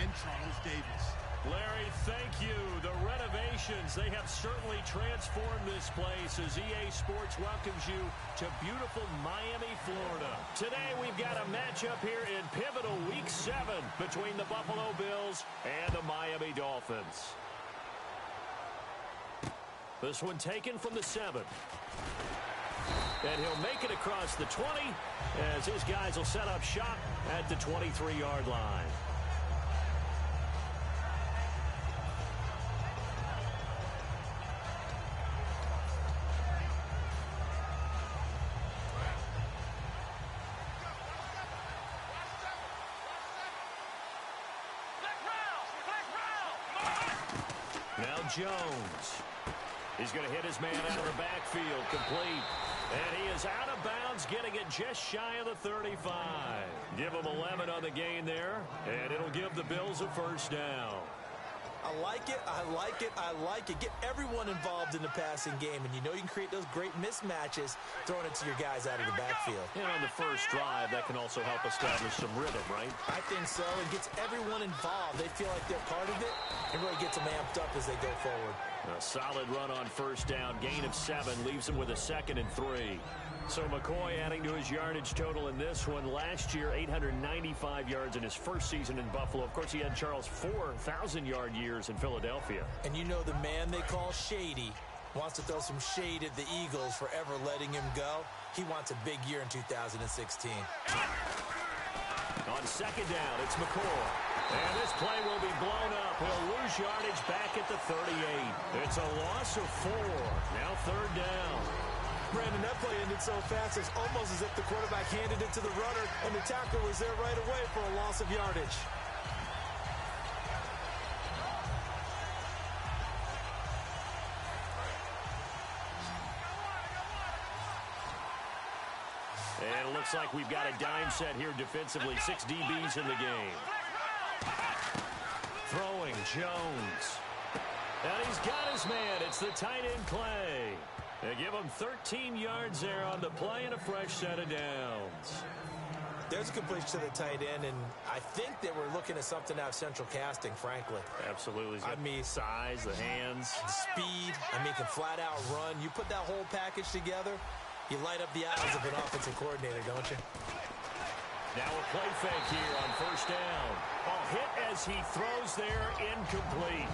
and Charles Davis. Larry, thank you. The renovations, they have certainly transformed this place as EA Sports welcomes you to beautiful Miami, Florida. Today we've got a matchup here in pivotal Week 7 between the Buffalo Bills and the Miami Dolphins. This one taken from the 7. And he'll make it across the 20 as his guys will set up shop at the 23-yard line. Now Jones. He's going to hit his man out of the backfield, complete. And he is out of bounds, getting it just shy of the 35. Give him 11 on the gain there, and it'll give the Bills a first down. I like it, I like it, I like it. Get everyone involved in the passing game, and you know you can create those great mismatches throwing it to your guys out of the backfield. And on the first drive, that can also help establish some rhythm, right? I think so. It gets everyone involved. They feel like they're part of it, and really gets them amped up as they go forward. A solid run on first down. Gain of 7 leaves him with a 2nd and 3. So McCoy adding to his yardage total in this one. Last year, 895 yards in his first season in Buffalo. Of course, he had Charles 4,000-yard years in Philadelphia. And you know the man they call Shady wants to throw some shade at the Eagles for ever letting him go. He wants a big year in 2016. On second down, it's McCoy. And this play will be blown up. He'll lose yardage back at the 38. It's a loss of 4. Now third down. Brandon, that play ended so fast, it's almost as if the quarterback handed it to the runner, and the tackle was there right away for a loss of yardage. And it looks like we've got a dime set here defensively. 6 DBs in the game. Throwing Jones. And he's got his man. It's the tight end Clay. They give him 13 yards there on the play and a fresh set of downs. There's a completion to the tight end, and I think they were looking at something out of central casting, frankly. Absolutely. I mean, size, the hands. The speed. I mean, can flat out run. You put that whole package together, you light up the eyes of an offensive coordinator, don't you? Now a play fake here on first down. A hit as he throws there, incomplete.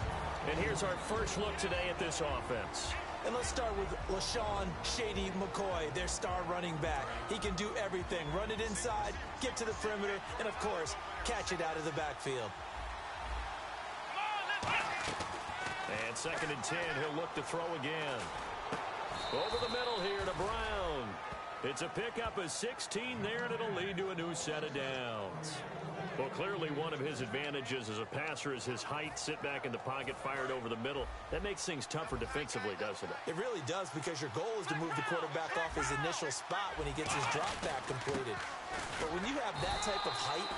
And here's our first look today at this offense. And let's start with LaShawn Shady McCoy, their star running back. He can do everything. Run it inside, get to the perimeter, and, of course, catch it out of the backfield. And 2nd and 10, he'll look to throw again. Over the middle here to Brown. It's a pickup of 16 there, and it'll lead to a new set of downs. Well, clearly one of his advantages as a passer is his height. Sit back in the pocket, fired over the middle. That makes things tougher defensively, doesn't it? It really does, because your goal is to move the quarterback off his initial spot when he gets his drop back completed. But when you have that type of height,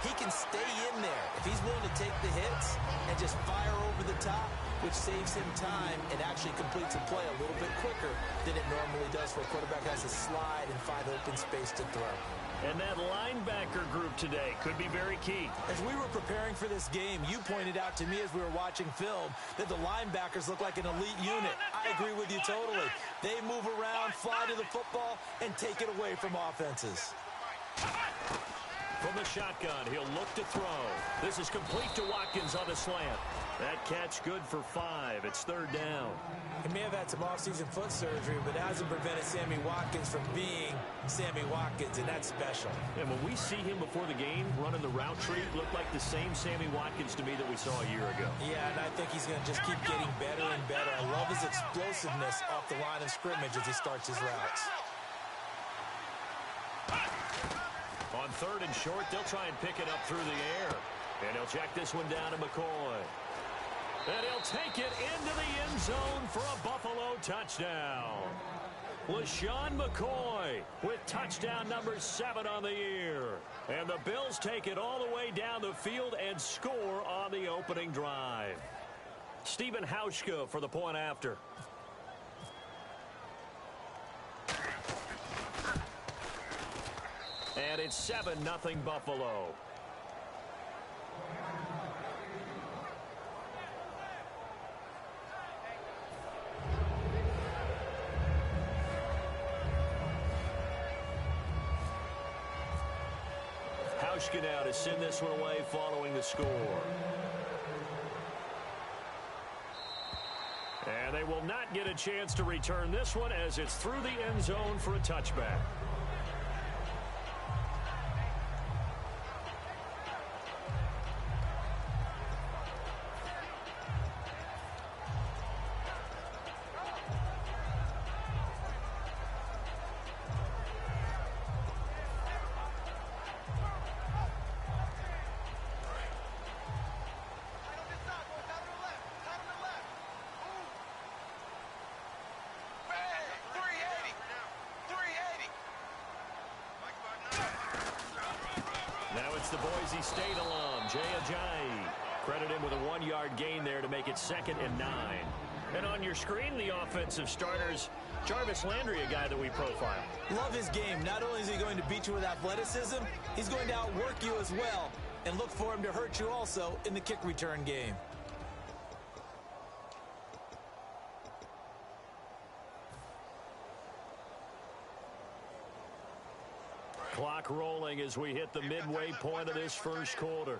he can stay in there. If he's willing to take the hits and just fire over the top, which saves him time and actually completes a play a little bit quicker than it normally does for a quarterback has to slide and find open space to throw. And that linebacker group today could be very key. As we were preparing for this game, you pointed out to me as we were watching film that the linebackers look like an elite unit. I agree with you totally. They move around, fly to the football, and take it away from offenses. From the shotgun, he'll look to throw. This is complete to Watkins on the slant. That catch good for 5. It's third down. He may have had some offseason foot surgery, but that hasn't prevented Sammy Watkins from being Sammy Watkins, and that's special. And when we see him before the game running the route tree, looked like the same Sammy Watkins to me that we saw a year ago. Yeah, and I think he's going to just keep getting better and better. I love his explosiveness off the line of scrimmage as he starts his routes. On 3rd and short, they'll try and pick it up through the air. And he'll check this one down to McCoy. And he'll take it into the end zone for a Buffalo touchdown. LaShawn McCoy with touchdown number 7 on the year. And the Bills take it all the way down the field and score on the opening drive. Stephen Hauschka for the point after. And it's 7-0 Buffalo. Hauschka now to send this one away following the score. And they will not get a chance to return this one as it's through the end zone for a touchback. Now it's the Boise State alum, Jay Ajayi. Credit him with a 1-yard gain there to make it 2nd and 9. And on your screen, the offensive starters, Jarvis Landry, a guy that we profile. Love his game. Not only is he going to beat you with athleticism, he's going to outwork you as well. And look for him to hurt you also in the kick return game. Clock rolling as we hit the midway point of this first quarter.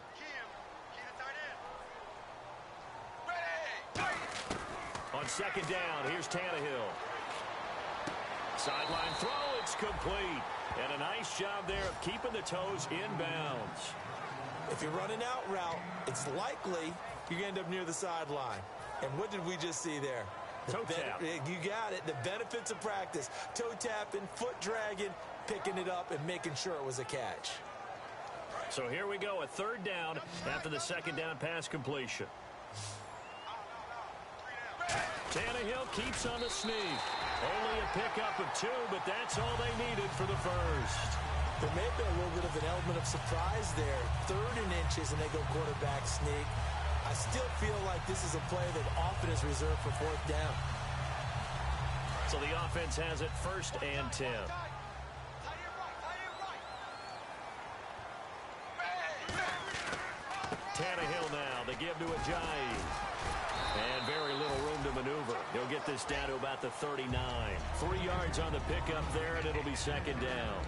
On 2nd down, here's Tannehill. Sideline throw, it's complete. And a nice job there of keeping the toes inbounds. If you're running out route, it's likely you're going to end up near the sideline. And what did we just see there? Toe tap. You got it. The benefits of practice. Toe tapping, foot dragging, picking it up, and making sure it was a catch. So here we go, a 3rd down after the 2nd down pass completion. Tannehill keeps on the sneak. Only a pickup of 2, but that's all they needed for the first. There may have been a little bit of an element of surprise there. 3rd and inches, and they go quarterback sneak. I still feel like this is a play that often is reserved for 4th down. So the offense has it 1st and 10. Tannehill now, they give to Ajayi. And very little room to maneuver. He'll get this down to about the 39. 3 yards on the pickup there, and it'll be 2nd down.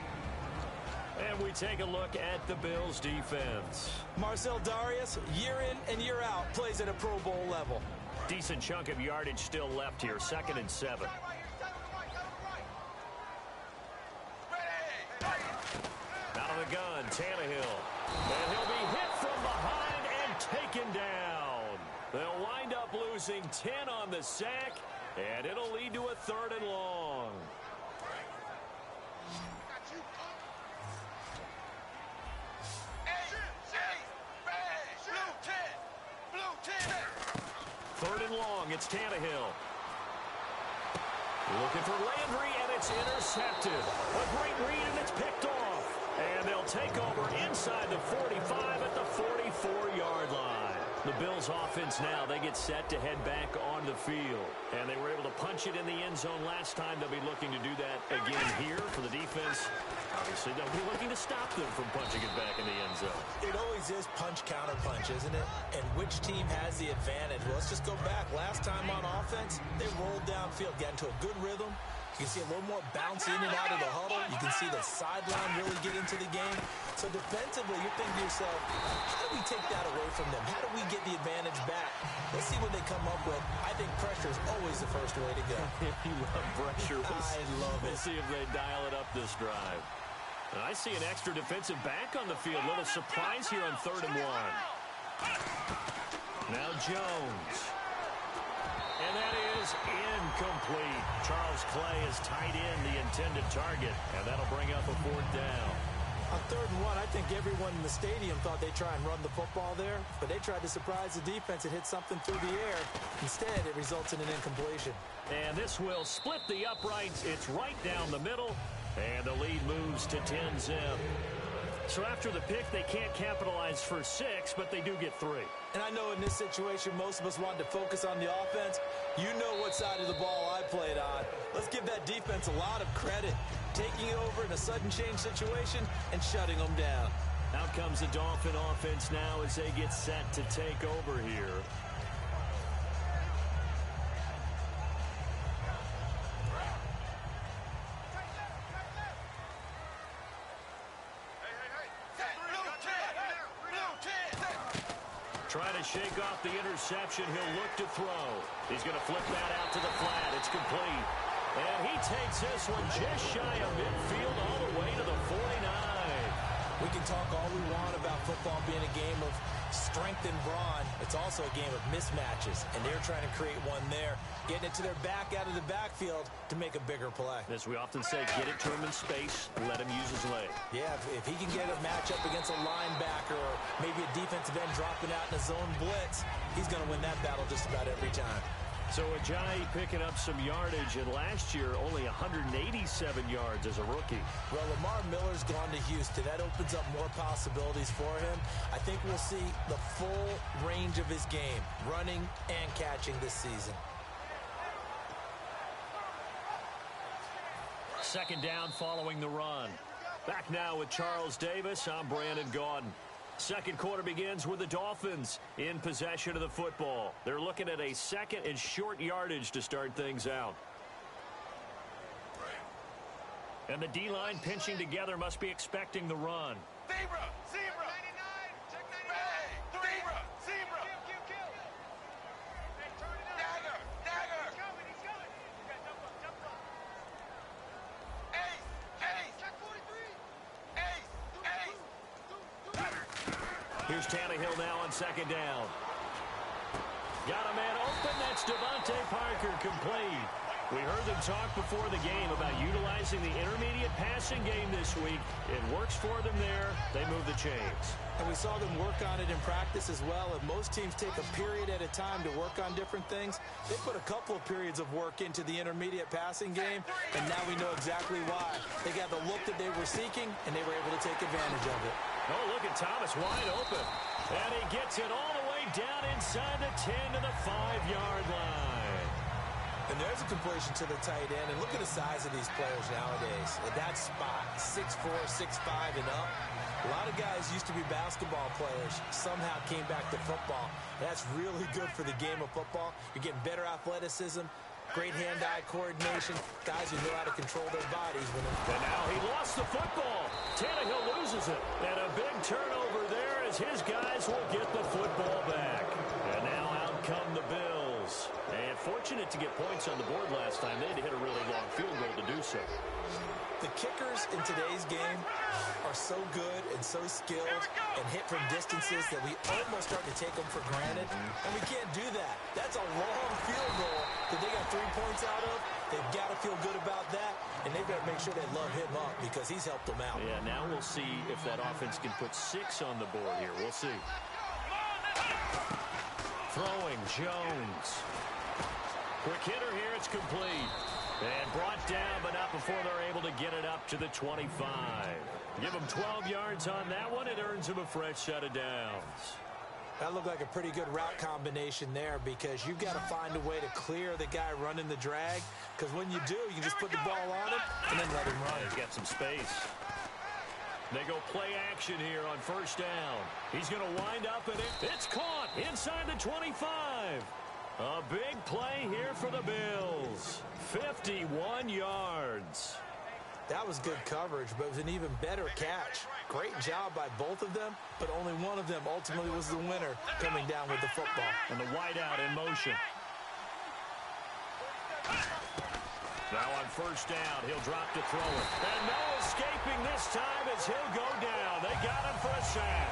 And we take a look at the Bills' defense. Marcel Darius, year in and year out, plays at a Pro Bowl level. Decent chunk of yardage still left here, 2nd and 7. Out of the gun, Tannehill. And he'll be hit from behind and taken down. They'll wind up losing 10 on the sack, and it'll lead to a 3rd and long. Third and long, it's Tannehill. Looking for Landry, and it's intercepted. A great read, and it's picked off. And they'll take over inside the 45 at the 44-yard line. The Bills offense now, they get set to head back on the field. And they were able to punch it in the end zone last time. They'll be looking to do that again here for the defense. Obviously, they'll be looking to stop them from punching it back in the end zone. It always is punch, counter punch, isn't it? And which team has the advantage? Well, let's just go back. Last time on offense, they rolled downfield, got into a good rhythm. You can see a little more bounce in and out of the huddle. You can see the sideline really get into the game. So defensively, you're thinking to yourself, how do we take that away from them? How do we get the advantage back? Let's see what they come up with. I think pressure is always the first way to go. You love pressure. I love it. We'll see if they dial it up this drive. And I see an extra defensive back on the field. Little surprise here on 3rd and 1. Now Jones. And that is incomplete. Charles Clay has tied in the intended target, and that'll bring up a 4th down. On 3rd and 1, I think everyone in the stadium thought they'd try and run the football there, but they tried to surprise the defense and hit something through the air. Instead, it results in an incompletion. And this will split the uprights. It's right down the middle, and the lead moves to 10-0. So after the pick, they can't capitalize for 6, but they do get 3. And I know in this situation, most of us wanted to focus on the offense. You know what side of the ball I played on. Let's give that defense a lot of credit, taking it over in a sudden change situation and shutting them down. Out comes the Dolphin offense now as they get set to take over here. Trying to shake off the interception. He'll look to throw. He's going to flip that out to the flat. It's complete. And he takes this one just shy of midfield all the way to the 49. We can talk all we want about football being a game of strength and brawn. It's also a game of mismatches, and they're trying to create one there, getting it to their back out of the backfield to make a bigger play. As we often say, get it to him in space, let him use his leg. Yeah, if he can get a matchup against a linebacker or maybe a defensive end dropping out in a zone blitz, he's going to win that battle just about every time. So Ajayi picking up some yardage, and last year only 187 yards as a rookie. Well, Lamar Miller's gone to Houston. That opens up more possibilities for him. I think we'll see the full range of his game, running and catching this season. 2nd down following the run. Back now with Charles Davis. I'm Brandon Gaudin. 2nd quarter begins with the Dolphins in possession of the football. They're looking at a 2nd and short yardage to start things out. And the D-line pinching together must be expecting the run. Zebra! Zebra! 99! Check 99! Zebra! Zebra! Kill! Dagger! Dagger! He's coming! He's coming! You got jump up! Ace! Ace! Check 43! Ace! Ace! Here's Tannehill now on 2nd down. Got a man open. That's Devontae Parker, complete. We heard them talk before the game about utilizing the intermediate passing game this week. It works for them there. They move the chains. And we saw them work on it in practice as well. And most teams take a period at a time to work on different things. They put a couple of periods of work into the intermediate passing game, and now we know exactly why. They got the look that they were seeking, and they were able to take advantage of it. Oh, look at Thomas wide open. And he gets it all the way down inside the 10 to the 5-yard line. And there's a completion to the tight end. And look at the size of these players nowadays. At that spot, 6'4", 6'5", and up. A lot of guys used to be basketball players, somehow came back to football. That's really good for the game of football. You're getting better athleticism, great hand-eye coordination, guys who know how to control their bodies. And now he lost the football. Tannehill loses it. And a big turnover there as his guys will get the football back. And now out come the Bills. And fortunate to get points on the board last time. They had to hit a really long field goal to do so. The kickers in today's game are so good and so skilled and hit from distances that we almost start to take them for granted. And we can't do that. That's a long field goal that they got 3 points out of. They've got to feel good about that, and they've got to make sure they love him up because he's helped them out. Yeah, now we'll see if that offense can put 6 on the board here. We'll see. Throwing Jones. Quick hitter here. It's complete. And brought down, but not before they're able to get it up to the 25. Give them 12 yards on that one. It earns them a fresh set of downs. That looked like a pretty good route combination there because you've got to find a way to clear the guy running the drag, because when you do, you can just put the ball on him and then let him run. He's got some space. They go play action here on 1st down. He's going to wind up in it. It's caught inside the 25. A big play here for the Bills. 51 yards. That was good coverage, but it was an even better catch. Great job by both of them, but only one of them ultimately was the winner coming down with the football. And the wideout in motion. Now on 1st down, he'll drop to throw it. And no escaping this time as he'll go down. They got him for a sack.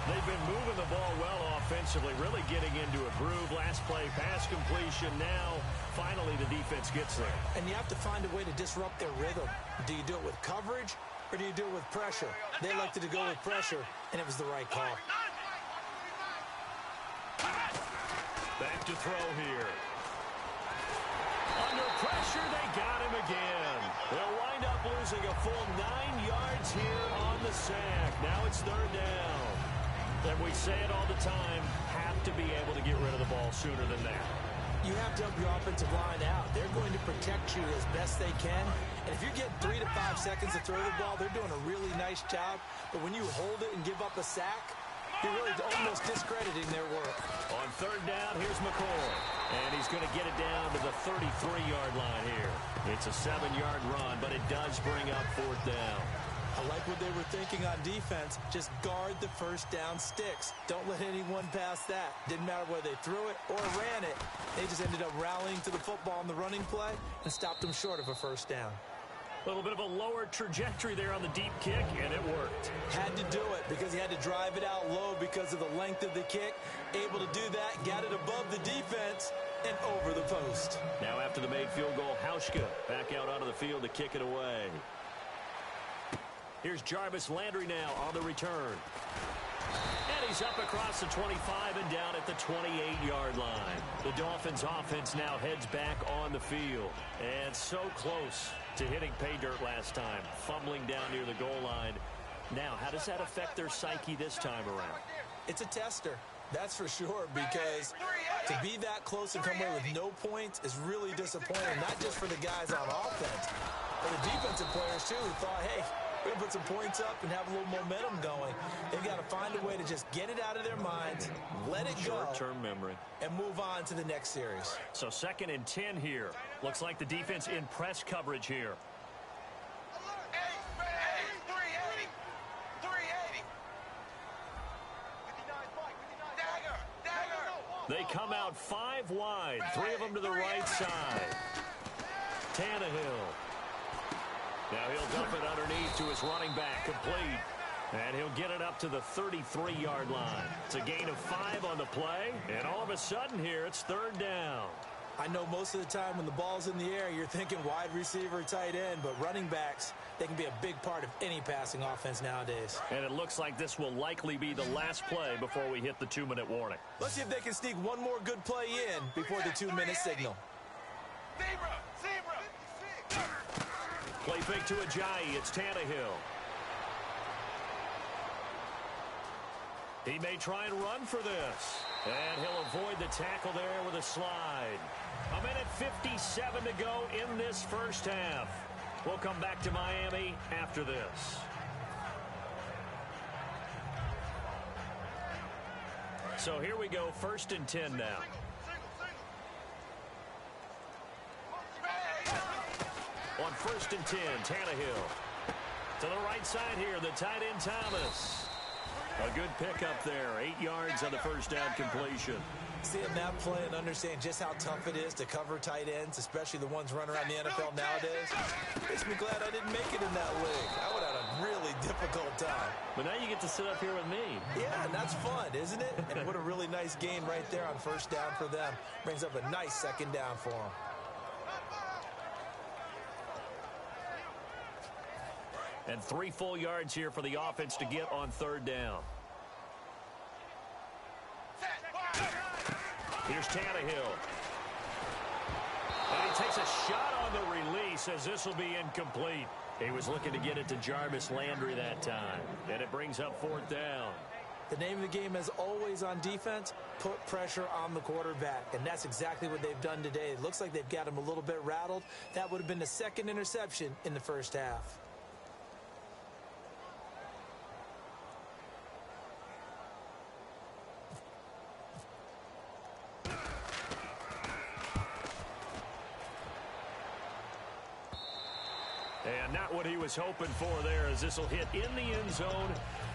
They've been moving the ball well offensively, really getting into a groove. Last play, pass completion. Now, finally, the defense gets there. And you have to find a way to disrupt their rhythm. Do you do it with coverage, or do you do it with pressure? They elected to go with pressure, and it was the right call. Back to throw here. Under pressure, they got him again. They'll wind up losing a full 9 yards here on the sack. Now it's third down. And we say it all the time, have to be able to get rid of the ball sooner than that. You have to help your offensive line out. They're going to protect you as best they can. And if you're getting 3 to 5 seconds to throw the ball, they're doing a really nice job. But when you hold it and give up a sack, you're really almost discrediting their work. On third down, here's McCoy. And he's going to get it down to the 33-yard line here. It's a 7-yard run, but it does bring up fourth down. I like what they were thinking on defense. Just guard the first down sticks. Don't let anyone pass that. Didn't matter whether they threw it or ran it. They just ended up rallying to the football on the running play and stopped them short of a first down. A little bit of a lower trajectory there on the deep kick, and it worked. Had to do it because he had to drive it out low because of the length of the kick. Able to do that, got it above the defense and over the post. Now after the made field goal, Hauschka back out onto the field to kick it away. Here's Jarvis Landry now on the return. And he's up across the 25 and down at the 28-yard line. The Dolphins offense now heads back on the field. And so close to hitting pay dirt last time, fumbling down near the goal line. Now, how does that affect their psyche this time around? It's a tester, that's for sure, because to be that close and come away with no points is really disappointing, not just for the guys on offense, but the defensive players, too, who thought, hey, we're going to put some points up and have a little momentum going. They've got to find a way to just get it out of their minds, let it go, short-term memory, and move on to the next series. So 2nd and 10 here. Looks like the defense in press coverage here. They come out 5 wide, 3 of them to the right side. Tannehill. Now he'll dump it underneath to his running back, complete. And he'll get it up to the 33-yard line. It's a gain of 5 on the play, and all of a sudden here, it's third down. I know most of the time when the ball's in the air, you're thinking wide receiver, tight end, but running backs, they can be a big part of any passing offense nowadays. And it looks like this will likely be the last play before we hit the 2-minute warning. Let's see if they can sneak one more good play in before the 2-minute signal. Play fake to Ajayi. It's Tannehill. He may try and run for this. And he'll avoid the tackle there with a slide. 1:57 to go in this first half. We'll come back to Miami after this. So here we go, 1st and 10 now. On 1st and 10, Tannehill. To the right side here, the tight end Thomas. A good pickup there, 8 yards on the first down completion. Seeing that play and understand just how tough it is to cover tight ends, especially the ones running around the NFL nowadays, makes me glad I didn't make it in that league. I would have had a really difficult time. But now you get to sit up here with me. Yeah, and that's fun, isn't it? And what a really nice gain right there on first down for them. Brings up a nice second down for them. And 3 full yards here for the offense to get on third down. Here's Tannehill. And he takes a shot on the release as this will be incomplete. He was looking to get it to Jarvis Landry that time. And it brings up fourth down. The name of the game is always on defense, put pressure on the quarterback. And that's exactly what they've done today. It looks like they've got him a little bit rattled. That would have been the 2nd interception in the first half. And not what he was hoping for there, as this will hit in the end zone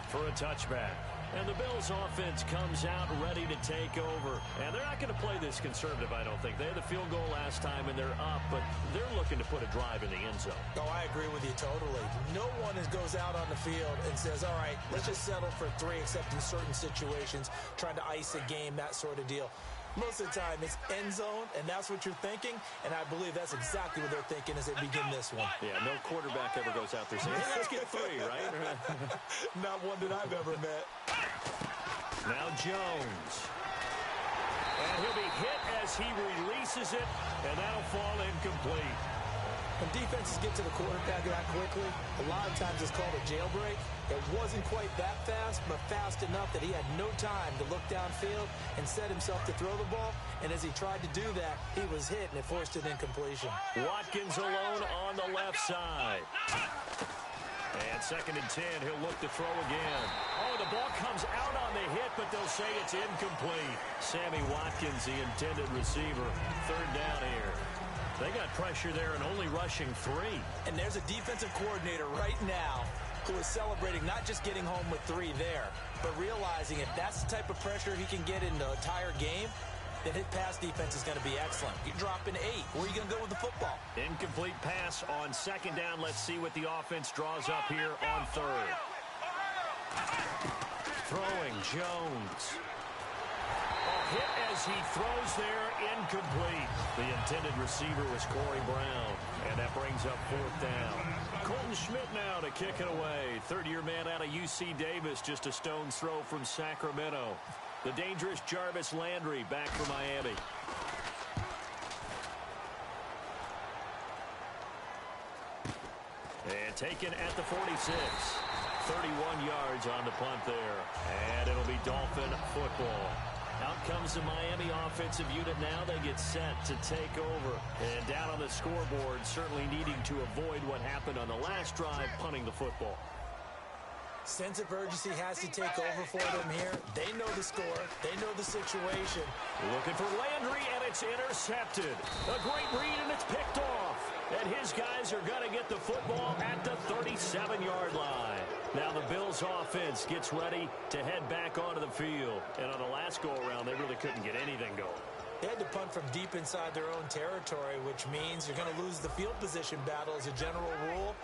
for a touchback. And the Bills offense comes out ready to take over. And they're not going to play this conservative, I don't think. They had the field goal last time, and they're up, but they're looking to put a drive in the end zone. Oh, I agree with you totally. No one goes out on the field and says, all right, let's just settle for 3, except in certain situations, trying to ice a game, that sort of deal. Most of the time, it's end zone, and that's what you're thinking, and I believe that's exactly what they're thinking as they begin this one. Yeah, no quarterback ever goes out there saying, hey, let's get 3, right? Not one that I've ever met. Now Jones. And he'll be hit as he releases it, and that'll fall incomplete. When defenses get to the quarterback that quickly, a lot of times it's called a jailbreak. It wasn't quite that fast, but fast enough that he had no time to look downfield and set himself to throw the ball. And as he tried to do that, he was hit, and it forced an incompletion. Watkins alone on the left side. And 2nd and 10, he'll look to throw again. Oh, the ball comes out on the hit, but they'll say it's incomplete. Sammy Watkins, the intended receiver. 3rd down here. They got pressure there and only rushing 3. And there's a defensive coordinator right now who is celebrating not just getting home with 3 there, but realizing if that's the type of pressure he can get in the entire game, then his pass defense is going to be excellent. You're dropping 8. Where are you going to go with the football? Incomplete pass on 2nd down. Let's see what the offense draws up here on 3rd. Throwing Jones. Hit as he throws there, incomplete. The intended receiver was Corey Brown, and that brings up 4th down. Colton Schmidt now to kick it away. 3rd-year man out of UC Davis, just a stone's throw from Sacramento. The dangerous Jarvis Landry back for Miami. And taken at the 46. 31 yards on the punt there. And it'll be Dolphin football. Out comes the Miami offensive unit now. They get set to take over. And down on the scoreboard, certainly needing to avoid what happened on the last drive, punting the football. Sense of urgency has to take over for them here. They know the score. They know the situation. Looking for Landry, and it's intercepted. A great read, and it's picked off. And his guys are going to get the football at the 37-yard line. Now the Bills' offense gets ready to head back onto the field. And on the last go-around, they really couldn't get anything going. They had to punt from deep inside their own territory, which means you're going to lose the field position battle as a general rule.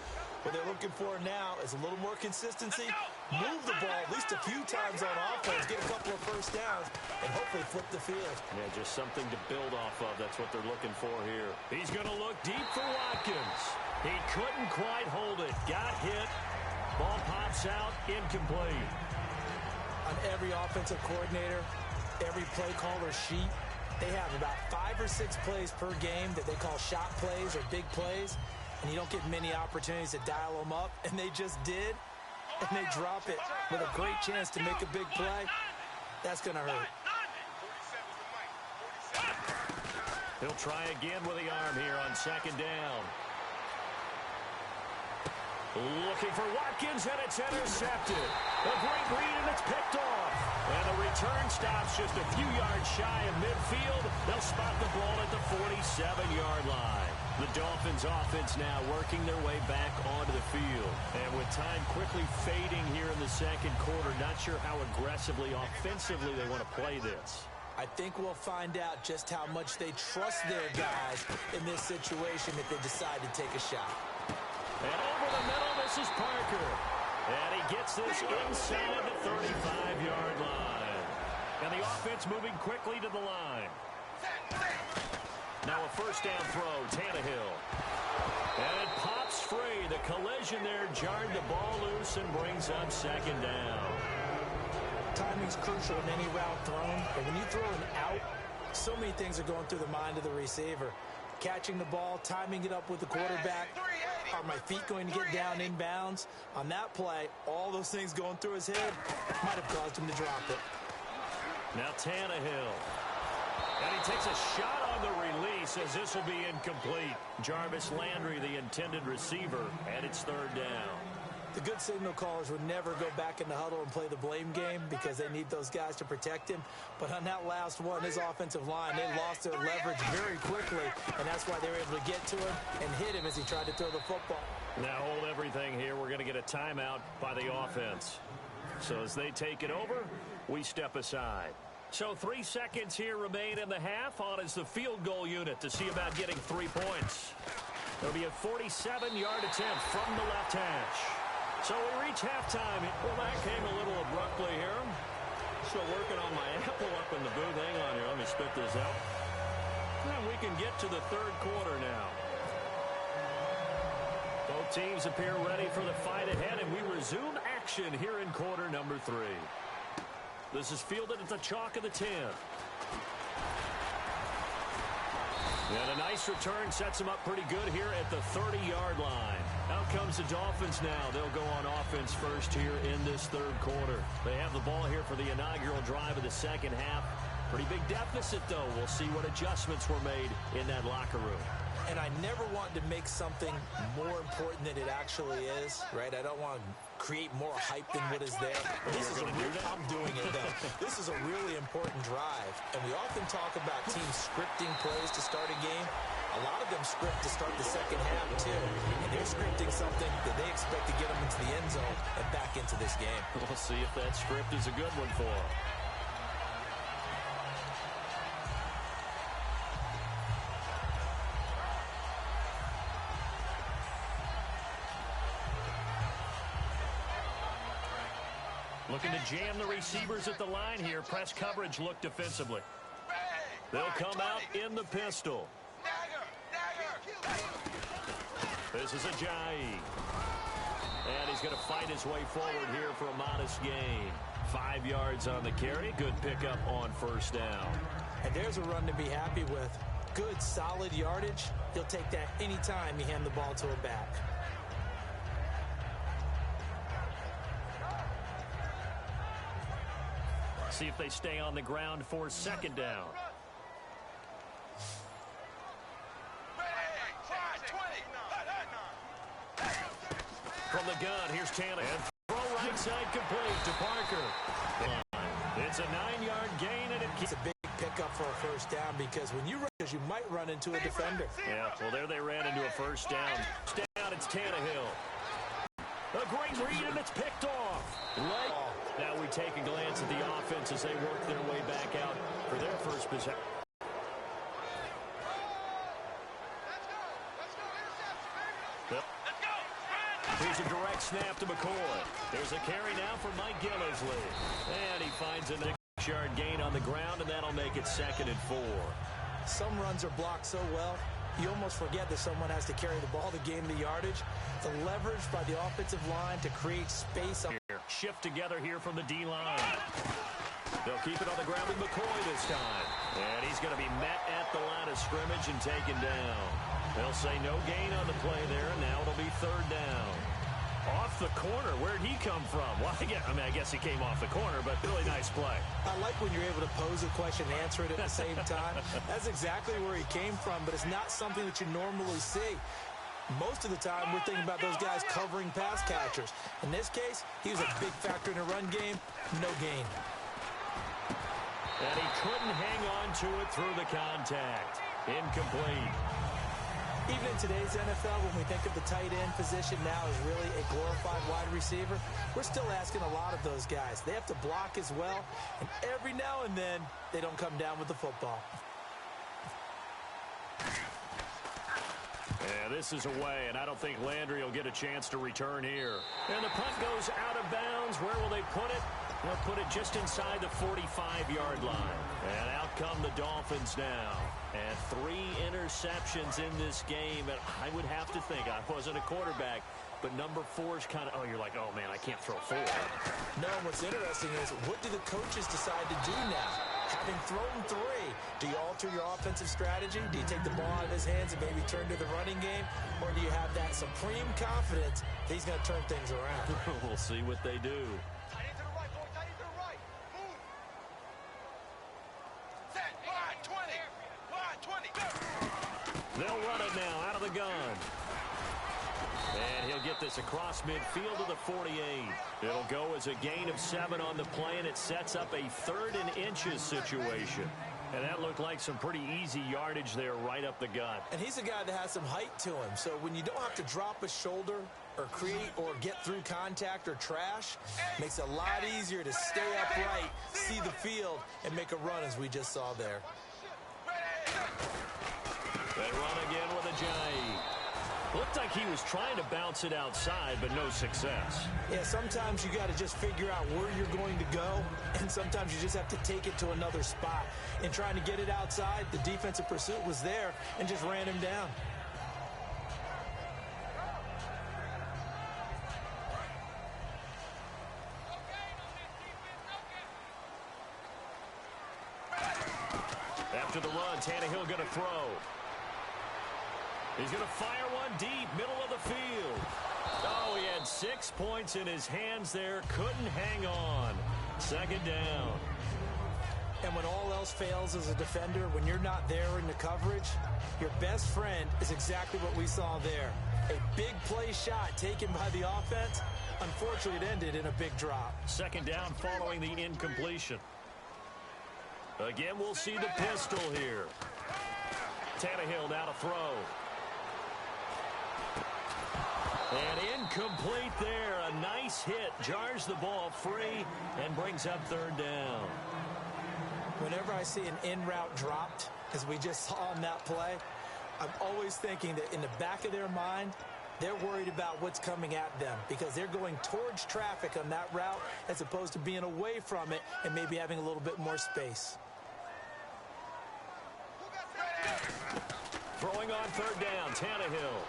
What they're looking for now is a little more consistency, move the ball at least a few times on offense, get a couple of first downs, and hopefully flip the field. Yeah, just something to build off of. That's what they're looking for here. He's going to look deep for Watkins. He couldn't quite hold it. Got hit. Ball pops out, incomplete. On every offensive coordinator, every play caller sheet, they have about 5 or 6 plays per game that they call shot plays or big plays. And you don't get many opportunities to dial them up, and they just did, and they drop it with a great chance to make a big play. That's going to hurt. He'll try again with the arm here on 2nd down. Looking for Watkins, and it's intercepted. A great read, and it's picked off. And the return stops just a few yards shy of midfield. They'll spot the ball at the 47-yard line. The Dolphins offense now working their way back onto the field. And with time quickly fading here in the 2nd quarter, not sure how aggressively, offensively they want to play this. I think we'll find out just how much they trust their guys in this situation if they decide to take a shot. And over the middle, this is Parker. And he gets this inside the 35-yard line. And the offense moving quickly to the line. Now a first down throw, Tannehill. And it pops free. The collision there jarred the ball loose and brings up 2nd down. Timing's crucial in any route thrown. And when you throw an out, so many things are going through the mind of the receiver. Catching the ball, timing it up with the quarterback. Are my feet going to get down inbounds? On that play, all those things going through his head might have caused him to drop it. Now Tannehill. And he takes a shot on the release as this will be incomplete. Jarvis Landry, the intended receiver, and it's 3rd down. The good signal callers would never go back in the huddle and play the blame game because they need those guys to protect him. But on that last one, his offensive line, they lost their leverage very quickly, and that's why they were able to get to him and hit him as he tried to throw the football. Now hold everything here. We're going to get a timeout by the offense. So as they take it over, we step aside. So 3 seconds here remain in the half. On is the field goal unit to see about getting 3 points. It'll be a 47-yard attempt from the left hash. So we reach halftime. Well, that came a little abruptly here. Still working on my apple up in the booth. Hang on here. Let me spit this out. And we can get to the third quarter now. Both teams appear ready for the fight ahead, and we resume action here in quarter number 3. This is fielded at the chalk of the 10. And a nice return sets them up pretty good here at the 30-yard line. Out comes the Dolphins now. They'll go on offense first here in this third quarter. They have the ball here for the inaugural drive of the second half. Pretty big deficit, though. We'll see what adjustments were made in that locker room. And I never want to make something more important than it actually is, right? I don't want to create more hype than what is there. I'm doing it, though. This is a really important drive. And we often talk about teams scripting plays to start a game. A lot of them script to start the second half, too. And they're scripting something that they expect to get them into the end zone and back into this game. We'll see if that script is a good one for them. Looking to jam the receivers at the line here. Press coverage look defensively. They'll come out in the pistol. This is Ajayi. And he's going to fight his way forward here for a modest gain. 5 yards on the carry. Good pickup on first down. And there's a run to be happy with. Good, solid yardage. He'll take that anytime you hand the ball to a back. See if they stay on the ground for second down. From the gun, here's Tannehill. And throw right side complete to Parker. It's a 9-yard gain, and it's a big pickup for a first down because when you run, you might run into a defender. Yeah, well, there they ran into a first down. Down, it's Tannehill. A great read, and it's picked off. Now we take a glance at the offense as they work their way back out for their first possession. Here's a direct snap to McCoy. There's a carry now for Mike Gillislee. And he finds a 6-yard gain on the ground, and that'll make it 2nd and 4. Some runs are blocked so well, you almost forget that someone has to carry the ball to gain the yardage. The leverage by the offensive line to create space. Shift together here from the D-line. They'll keep it on the ground with McCoy this time. And he's going to be met at the line of scrimmage and taken down. They'll say no gain on the play there, and now it'll be 3rd down. Off the corner. Where'd he come from? Well, I guess he came off the corner, but really nice play. I like when you're able to pose a question and answer it at the same time. That's exactly where he came from, but it's not something that you normally see. Most of the time, we're thinking about those guys covering pass catchers. In this case, he was a big factor in the run game. No gain. And he couldn't hang on to it through the contact. Incomplete. Even in today's NFL, when we think of the tight end position now as really a glorified wide receiver, we're still asking a lot of those guys. They have to block as well, and every now and then, they don't come down with the football. Yeah, this is away, and I don't think Landry will get a chance to return here. And the punt goes out of bounds. Where will they put it? They'll put it just inside the 45-yard line. And out come the Dolphins now. And 3 interceptions in this game. And I would have to think, I wasn't a quarterback, but number 4 is kind of, you're like, oh, man, I can't throw 4. No, what's interesting is, what do the coaches decide to do now? Having thrown 3, do you alter your offensive strategy? Do you take the ball out of his hands and maybe turn to the running game? Or do you have that supreme confidence that he's going to turn things around? We'll see what they do. They'll run it now out of the gun. And he'll get this across midfield to the 48. It'll go as a gain of 7 on the play, and it sets up a 3rd and inches situation. And that looked like some pretty easy yardage there right up the gut. And he's a guy that has some height to him. So when you don't have to drop a shoulder or create or get through contact or trash, makes it a lot easier to stay upright, see the field, and make a run as we just saw there. They run again with Ajayi. Looked like he was trying to bounce it outside, but no success. Yeah, sometimes you got to just figure out where you're going to go, and sometimes you just have to take it to another spot. In trying to get it outside, the defensive pursuit was there and just ran him down. After the run, Tannehill going to throw. He's going to fire one deep, middle of the field. Oh, he had 6 points in his hands there. Couldn't hang on. Second down. And when all else fails as a defender, when you're not there in the coverage, your best friend is exactly what we saw there. A big play shot taken by the offense. Unfortunately, it ended in a big drop. Second down following the incompletion. Again, we'll see the pistol here. Tannehill now to throw. And incomplete there. A nice hit. Jars the ball free and brings up third down. Whenever I see an in-route dropped, as we just saw on that play, I'm always thinking that in the back of their mind, they're worried about what's coming at them because they're going towards traffic on that route as opposed to being away from it and maybe having a little bit more space. Throwing on third down, Tannehill.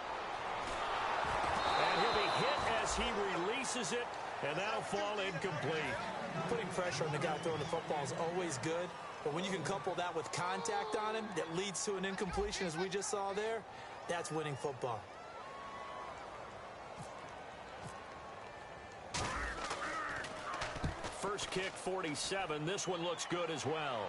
And he'll be hit as he releases it, and that'll fall incomplete. Putting pressure on the guy throwing the football is always good, but when you can couple that with contact on him that leads to an incompletion as we just saw there, that's winning football. First kick, 47. This one looks good as well.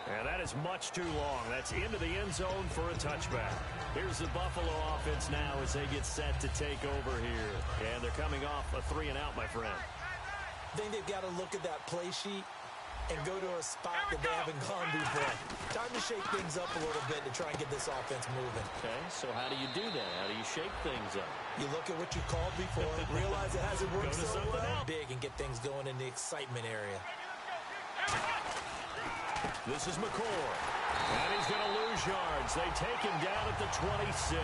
And that is much too long. That's into the end zone for a touchback. Here's the Buffalo offense now as they get set to take over here. And they're coming off a 3-and-out, my friend. I think they've got to look at that play sheet and go to a spot that they haven't gone before. Time to shake things up a little bit to try and get this offense moving. Okay, so how do you do that? How do you shake things up? You look at what you called before, realize it hasn't worked so well, else. big, and get things going in the excitement area. This is McCord. And he's going to lose yards. They take him down at the 26.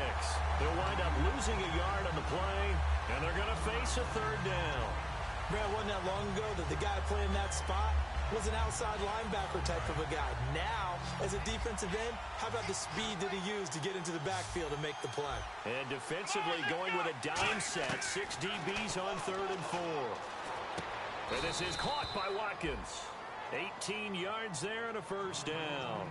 They'll wind up losing a yard on the play, and they're going to face a third down. Man, wasn't that long ago that the guy playing that spot was an outside linebacker type of a guy. Now, as a defensive end, how about the speed that he used to get into the backfield and make the play? And defensively going with a dime set. 6 DBs on 3rd and 4. And this is caught by Watkins. 18 yards there and a first down.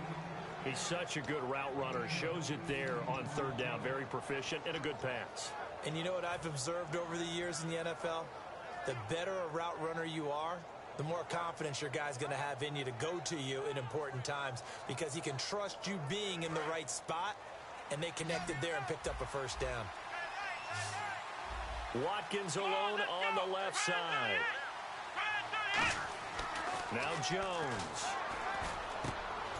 He's such a good route runner. Shows it there on 3rd down. Very proficient and a good pass. And you know what I've observed over the years in the NFL? The better a route runner you are, the more confidence your guy's going to have in you to go to you in important times because he can trust you being in the right spot, and they connected there and picked up a first down. Watkins alone on the left side. Now Jones.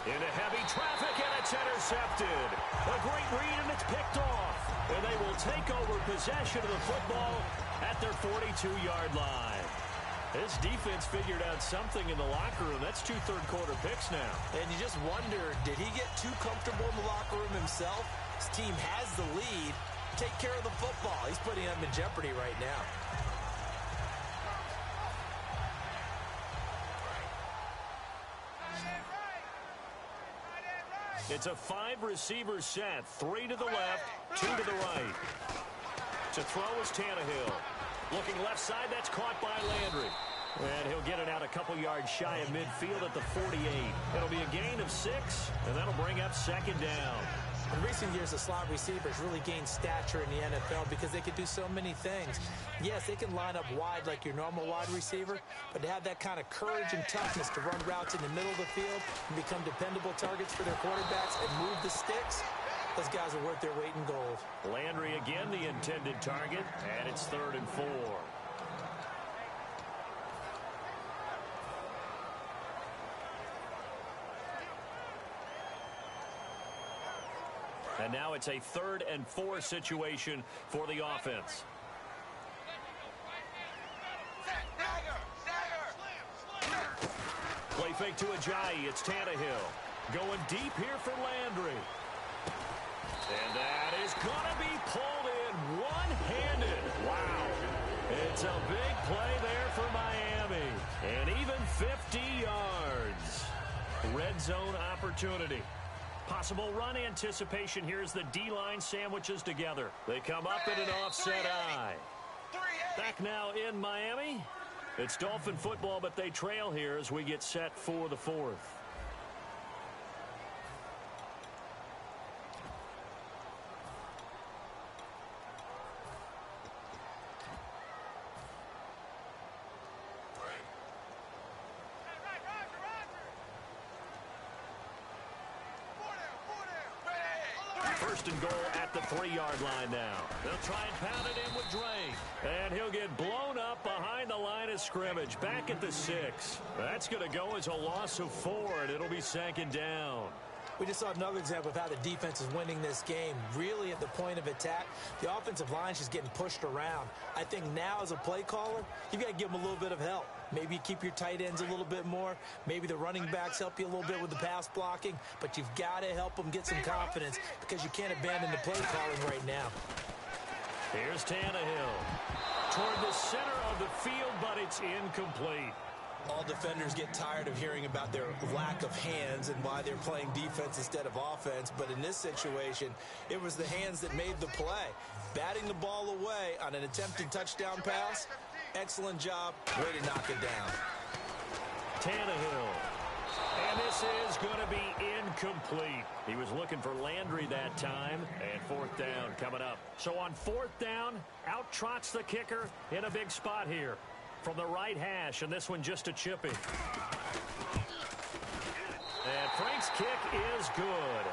Into heavy traffic, and it's intercepted. A great read, and it's picked off. And they will take over possession of the football at their 42-yard line. This defense figured out something in the locker room. That's 2 third-quarter picks now. And you just wonder, did he get too comfortable in the locker room himself? His team has the lead. Take care of the football. He's putting them in jeopardy right now. It's a 5-receiver set. 3 to the left, 2 to the right. To throw is Tannehill. Looking left side, that's caught by Landry. And he'll get it out a couple yards shy of midfield at the 48. It'll be a gain of 6, and that'll bring up second down. In recent years, the slot receivers really gained stature in the NFL because they could do so many things. Yes, they can line up wide like your normal wide receiver, but to have that kind of courage and toughness to run routes in the middle of the field and become dependable targets for their quarterbacks and move the sticks, those guys are worth their weight in gold. Landry again the intended target, and it's 3rd and 4. And now it's a 3rd and 4 situation for the offense. Play fake to Ajayi. It's Tannehill. Going deep here for Landry. And that is going to be So big play there for Miami. And even 50 yards. Red zone opportunity. Possible run anticipation here as the D-line sandwiches together. They come up in an offset eye. Back now in Miami. It's Dolphin football, but they trail here as we get set for the fourth. First and goal at the 3-yard line now. They'll try and pound it in with Drake. And he'll get blown up behind the line of scrimmage. Back at the 6. That's going to go as a loss of 4, and it'll be second down. We just saw another example of how the defense is winning this game. Really at the point of attack, the offensive line is just getting pushed around. I think now as a play caller, you've got to give them a little bit of help. Maybe you keep your tight ends a little bit more. Maybe the running backs help you a little bit with the pass blocking. But you've got to help them get some confidence because you can't abandon the play calling right now. Here's Tannehill. Toward the center of the field, but it's incomplete. All defenders get tired of hearing about their lack of hands and why they're playing defense instead of offense. But in this situation, it was the hands that made the play. Batting the ball away on an attempted touchdown pass. Excellent job. Way to knock it down. Tannehill. And this is going to be incomplete. He was looking for Landry that time. And fourth down coming up. So on fourth down, out trots the kicker in a big spot here. From the right hash, and this one just a chip in. And Frank's kick is good.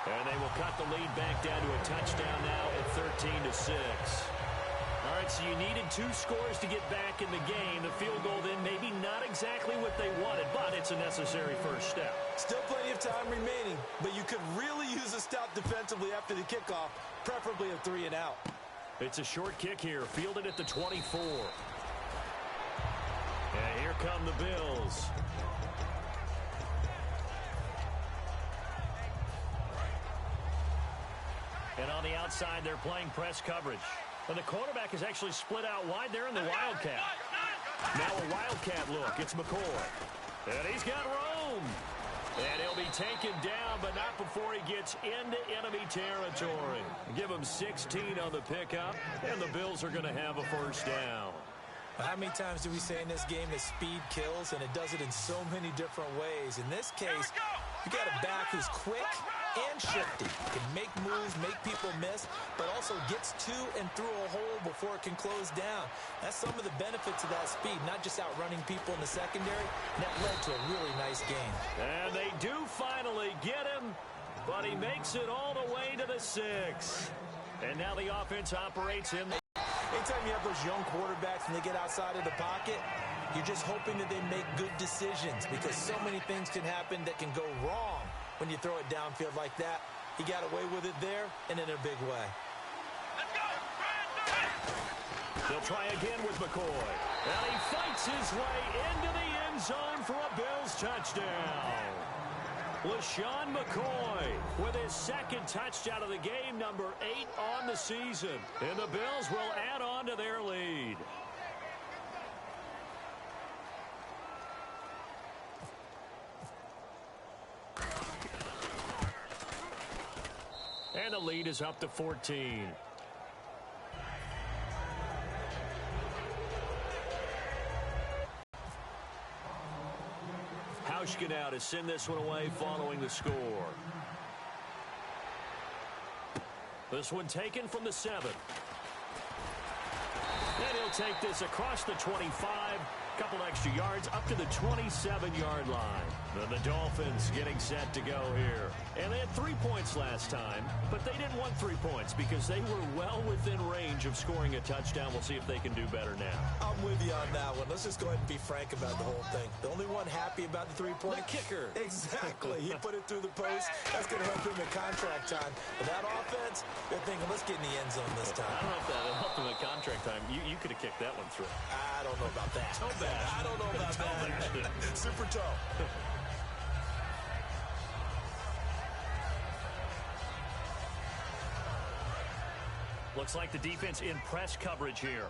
And they will cut the lead back down to a touchdown now at 13-6. All right, so you needed 2 scores to get back in the game. The field goal then maybe not exactly what they wanted, but it's a necessary first step. Still plenty of time remaining, but you could really use a stop defensively after the kickoff, preferably a 3 and out. It's a short kick here, fielded at the 24. And here come the Bills. And on the outside, they're playing press coverage. And the quarterback is actually split out wide there in the Wildcat. Now a Wildcat look. It's McCoy. And he's got room. And he'll be taken down, but not before he gets into enemy territory. Give him 16 on the pickup, and the Bills are going to have a first down. How many times do we say in this game that speed kills, and it does it in so many different ways? In this case, you got a back who's quick and shifty, can make moves, make people miss, but also gets to and through a hole before it can close down. That's some of the benefits of that speed, not just outrunning people in the secondary, and that led to a really nice game. And they do finally get him, but he makes it all the way to the 6. And now the offense operates in the... Anytime you have those young quarterbacks and they get outside of the pocket, you're just hoping that they make good decisions because so many things can happen that can go wrong when you throw it downfield like that. He got away with it there and in a big way. They'll try again with McCoy. And he fights his way into the end zone for a Bills touchdown. LaShawn McCoy with his second touchdown of the game, number 8 on the season. And the Bills will add on to their lead. And the lead is up to 14. Hauschka now to send this one away following the score. This one taken from the 7. And he'll take this across the 25. Couple extra yards up to the 27-yard line. And the Dolphins getting set to go here. And they had 3 points last time, but they didn't want 3 points because they were well within range of scoring a touchdown. We'll see if they can do better now. I'm with you on that one. Let's just go ahead and be frank about the whole thing. The only one happy about the 3-point kicker. Exactly. He put it through the post. That's going to help him at contract time. But that offense, they're thinking, let's get in the end zone this time. I don't know if that helped him at contract time. You could have kicked that one through. I don't know about that. I don't know about that. Super toe. Looks like the defense in press coverage here.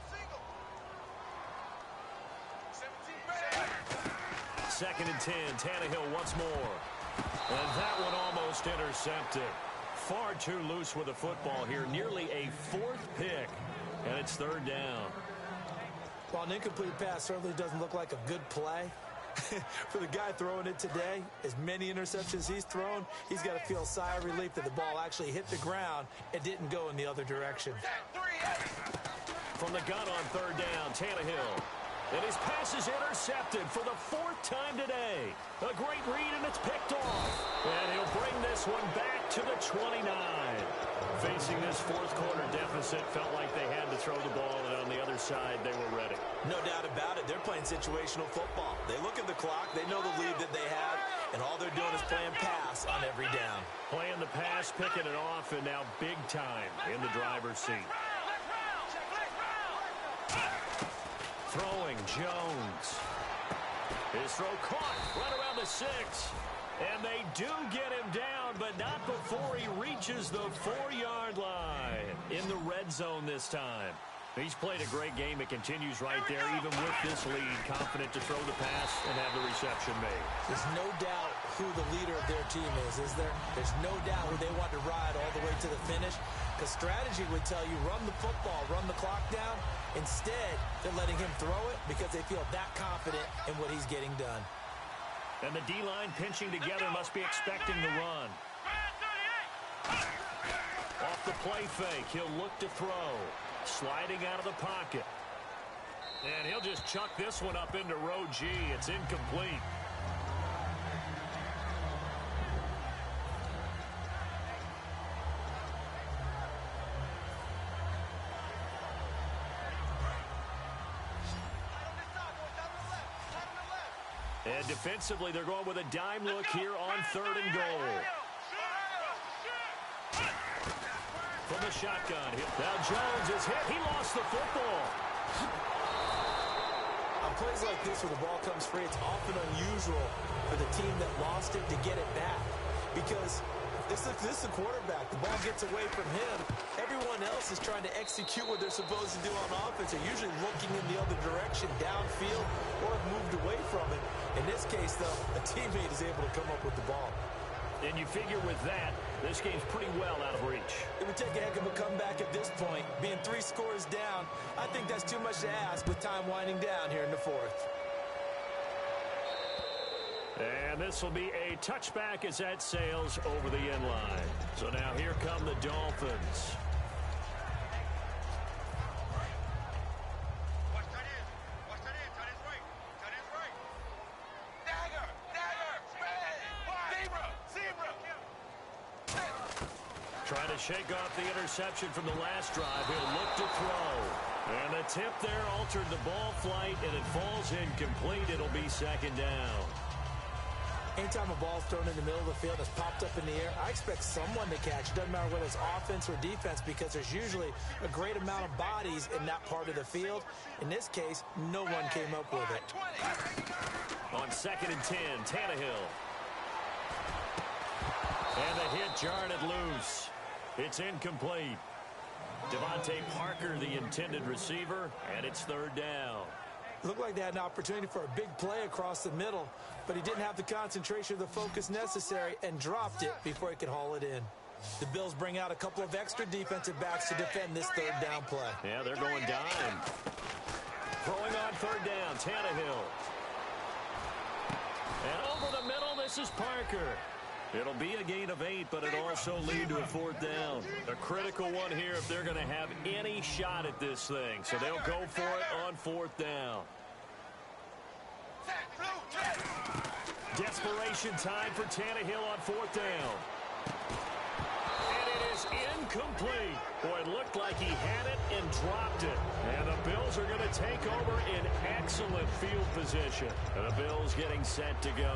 2nd and 10. Tannehill once more. And that one almost intercepted. Far too loose with the football here. Nearly a 4th pick. And it's 3rd down. Well, an incomplete pass certainly doesn't look like a good play. For the guy throwing it today, as many interceptions he's thrown, he's got to feel a sigh of relief that the ball actually hit the ground and didn't go in the other direction. From the gun on 3rd down, Tannehill. And his pass is intercepted for the 4th time today. A great read, and it's picked off. And he'll bring this one back to the 29. Facing this 4th quarter deficit, felt like they had to throw the ball, and on the other side, they were ready. No doubt about it. They're playing situational football. They look at the clock. They know the lead that they have, and all they're doing is playing pass on every down. Playing the pass, picking it off, and now big time in the driver's seat. Throwing Jones. His throw caught right around the 6. And they do get him down, but not before he reaches the 4-yard line. In the red zone this time. He's played a great game. It continues right there, even with this lead. Confident to throw the pass and have the reception made. There's no doubt who the leader of their team is there? There's no doubt who they want to ride all the way to the finish. Because strategy would tell you, run the football, run the clock down. Instead, they're letting him throw it because they feel that confident in what he's getting done. And the D-line pinching together must be expecting the run. Off the play fake, he'll look to throw. Sliding out of the pocket. And he'll just chuck this one up into row G. It's incomplete. And defensively, they're going with a dime look here on 3rd and goal. From the shotgun. Now Jones is hit. He lost the football. On plays like this where the ball comes free, it's often unusual for the team that lost it to get it back. Because this is the quarterback. The ball gets away from him. Everyone else is trying to execute what they're supposed to do on offense. They're usually looking in the other direction, downfield, or have moved away from it. In this case, though, a teammate is able to come up with the ball. And you figure with that, this game's pretty well out of reach. It would take a heck of a comeback at this point. Being 3 scores down, I think that's too much to ask with time winding down here in the 4th. And this will be a touchback as that sails over the end line. So now here come the Dolphins. Trying to shake off the interception from the last drive. He'll look to throw. And the tip there altered the ball flight, and it falls incomplete. It'll be 2nd down. Anytime a ball's thrown in the middle of the field, it's popped up in the air, I expect someone to catch. It doesn't matter whether it's offense or defense, because there's usually a great amount of bodies in that part of the field. In this case, no one came up with it. On 2nd and 10, Tannehill. And the hit jarred it loose. It's incomplete. Devontae Parker, the intended receiver, and it's 3rd down. It looked like they had an opportunity for a big play across the middle, but he didn't have the concentration or the focus necessary and dropped it before he could haul it in. The Bills bring out a couple of extra defensive backs to defend this 3rd down play. Yeah, they're going dime. Throwing on 3rd down, Tannehill. And over the middle, this is Parker. It'll be a gain of 8, but it'll also lead to a 4th down. A critical one here if they're going to have any shot at this thing. So they'll go for it on 4th down. Desperation time for Tannehill on 4th down. And it is incomplete. Boy, it looked like he had it and dropped it. And the Bills are going to take over in excellent field position. And the Bills getting set to go.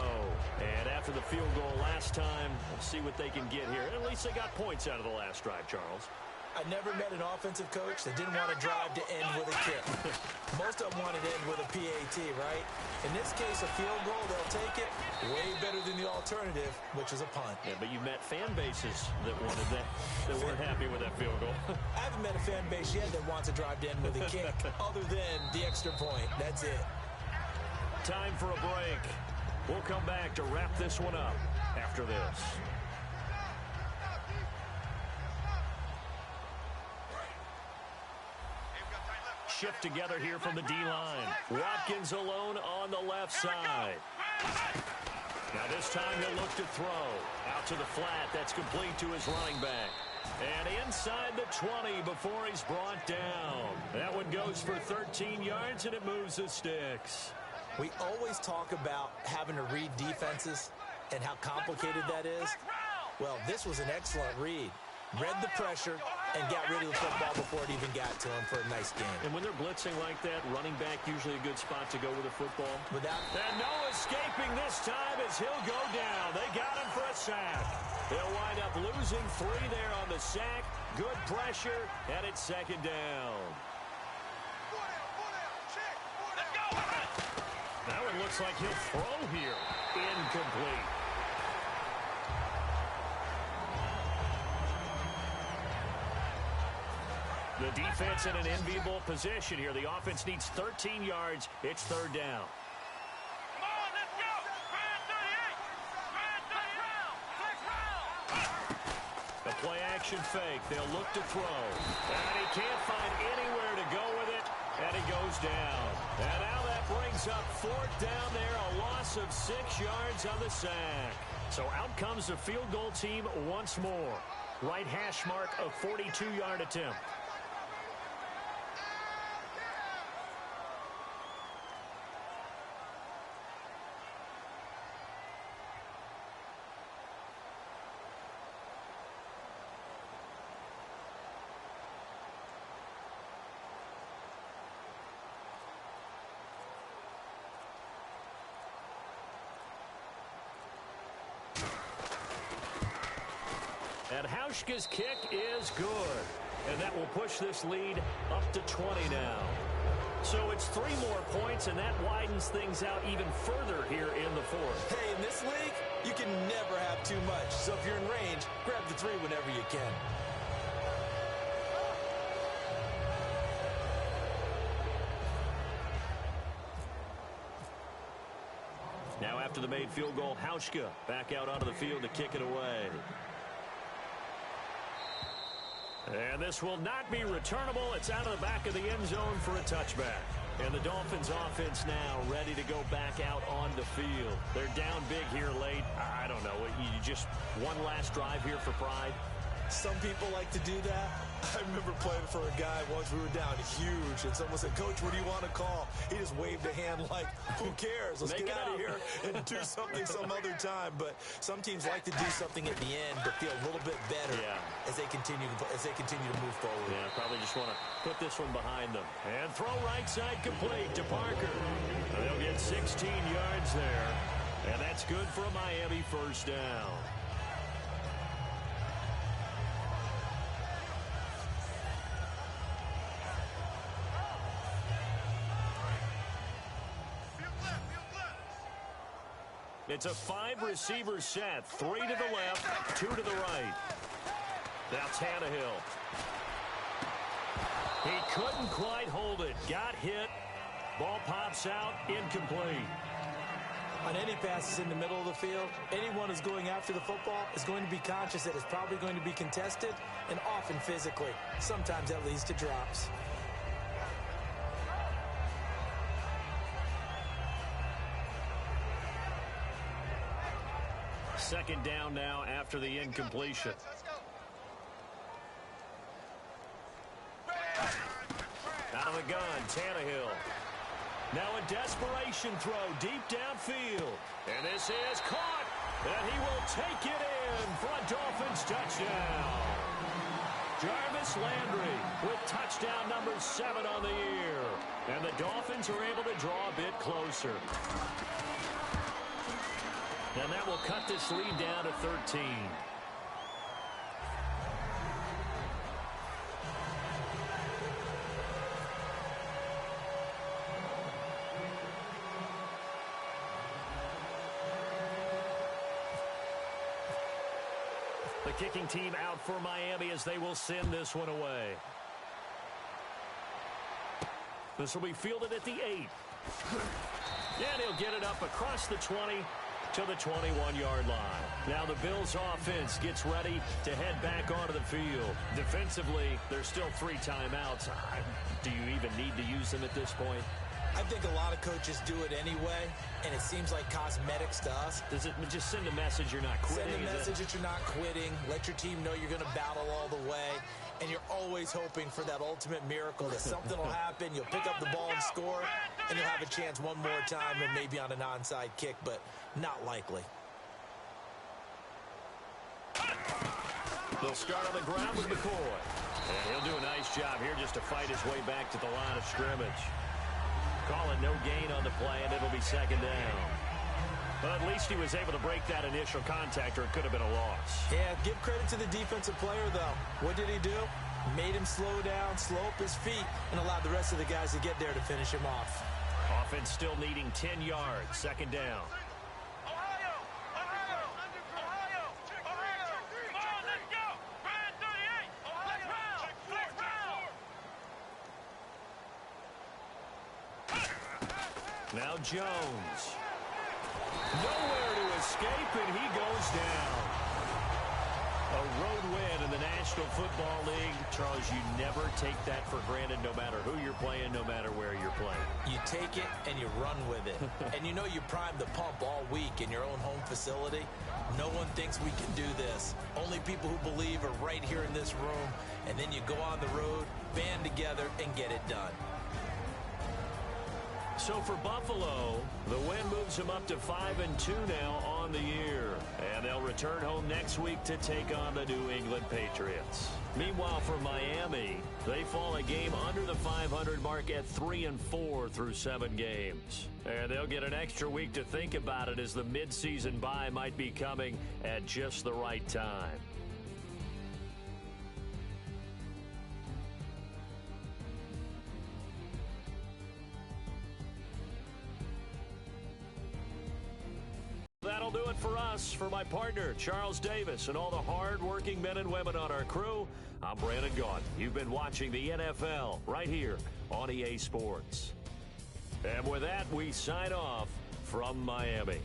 And after the field goal last time, we'll see what they can get here. At least they got points out of the last drive, Charles. I never met an offensive coach that didn't want to drive to end with a kick. Most of them wanted to end with a PAT, right? In this case, a field goal, they'll take it. Way better than the alternative, which is a punt. Yeah, but you met fan bases that wanted that weren't happy with that field goal. I haven't met a fan base yet that wants to drive to end with a kick, other than the extra point. That's it. Time for a break. We'll come back to wrap this one up after this. Shift together here from the D-line. Watkins alone on the left side. Now this time he'll look to throw. Out to the flat. That's complete to his running back. And inside the 20 before he's brought down. That one goes for 13 yards, and it moves the sticks. We always talk about having to read defenses and how complicated that is. Well, this was an excellent read. Read the pressure and got rid of the football before it even got to him for a nice game. And when they're blitzing like that, running back usually a good spot to go with the football. And no escaping this time as he'll go down. They got him for a sack. They'll wind up losing 3 there on the sack. Good pressure, and it's second down. That one looks like he'll throw here. Incomplete. The defense in an enviable position here. The offense needs 13 yards. It's third down. Come on, let's go. Grand 38. The play action fake. They'll look to throw. And he can't find anywhere to go with it. And he goes down. And now that brings up fourth down there. A loss of 6 yards on the sack. So out comes the field goal team once more. Right hash mark of 42-yard attempt. And Hauschka's kick is good. And that will push this lead up to 20 now. So it's 3 more points, and that widens things out even further here in the fourth. Hey, in this league, you can never have too much. So if you're in range, grab the 3 whenever you can. Now after the made field goal, Hauschka back out onto the field to kick it away. And this will not be returnable. It's out of the back of the end zone for a touchback. And the Dolphins offense now ready to go back out on the field. They're down big here late. I don't know. You just one last drive here for pride. Some people like to do that. I remember playing for a guy once. We were down huge, and someone said, "Coach, what do you want to call?" He just waved a hand like, "Who cares? Let's get out of here and do something some other time." But some teams like to do something at the end to feel a little bit better as they continue to move forward. Yeah, probably just want to put this one behind them. And throw right side complete to Parker. They'll get 16 yards there, and that's good for a Miami first down. It's a 5-receiver set. 3 to the left, 2 to the right. That's Tannehill. He couldn't quite hold it. Got hit. Ball pops out. Incomplete. On any passes in the middle of the field, anyone who's going after the football is going to be conscious that it's probably going to be contested, and often physically. Sometimes that leads to drops. Second down now after the incompletion. Out of the gun, Tannehill. Now a desperation throw deep downfield. And this is caught. And he will take it in for a Dolphins touchdown. Jarvis Landry with touchdown number 7 on the year. And the Dolphins are able to draw a bit closer. And that will cut this lead down to 13. The kicking team out for Miami as they will send this one away. This will be fielded at the 8. And he'll get it up across the 20 to the 21-yard line. Now the Bills offense gets ready to head back onto the field. Defensively, there's still 3 timeouts. Do you even need to use them at this point? I think a lot of coaches do it anyway, and it seems like cosmetics to us. Does it just send a message you're not quitting? Send a message that you're not quitting. Let your team know you're going to battle all the way. And you're always hoping for that ultimate miracle that something will happen. You'll pick up the ball and score, and you'll have a chance one more time and maybe on an onside kick, but not likely. They'll start on the ground with McCoy. And he'll do a nice job here just to fight his way back to the line of scrimmage. Call it no gain on the play, and it'll be second down. But at least he was able to break that initial contact, or it could have been a loss. Yeah, give credit to the defensive player, though. What did he do? Made him slow down, slow up his feet, and allowed the rest of the guys to get there to finish him off. Offense still needing 10 yards. Second down. Ohio! Ohio! Ohio! Ohio! Come on, let's go! Brand 38! Ohio! Let's round! Now Jones. Nowhere to escape, and he goes down. A road win in the National Football League. Charles, you never take that for granted, no matter who you're playing, no matter where you're playing. You take it and you run with it. And you know you primed the pump all week in your own home facility. No one thinks we can do this. Only people who believe are right here in this room. And then you go on the road, band together, and get it done. So for Buffalo, the win moves them up to 5-2 now on the year. And they'll return home next week to take on the New England Patriots. Meanwhile, for Miami, they fall a game under the 500 mark at 3-4 through 7 games. And they'll get an extra week to think about it, as the midseason bye might be coming at just the right time. That'll do it for us. For my partner, Charles Davis, and all the hard-working men and women on our crew, I'm Brandon Gaudin. You've been watching the NFL right here on EA Sports. And with that, we sign off from Miami.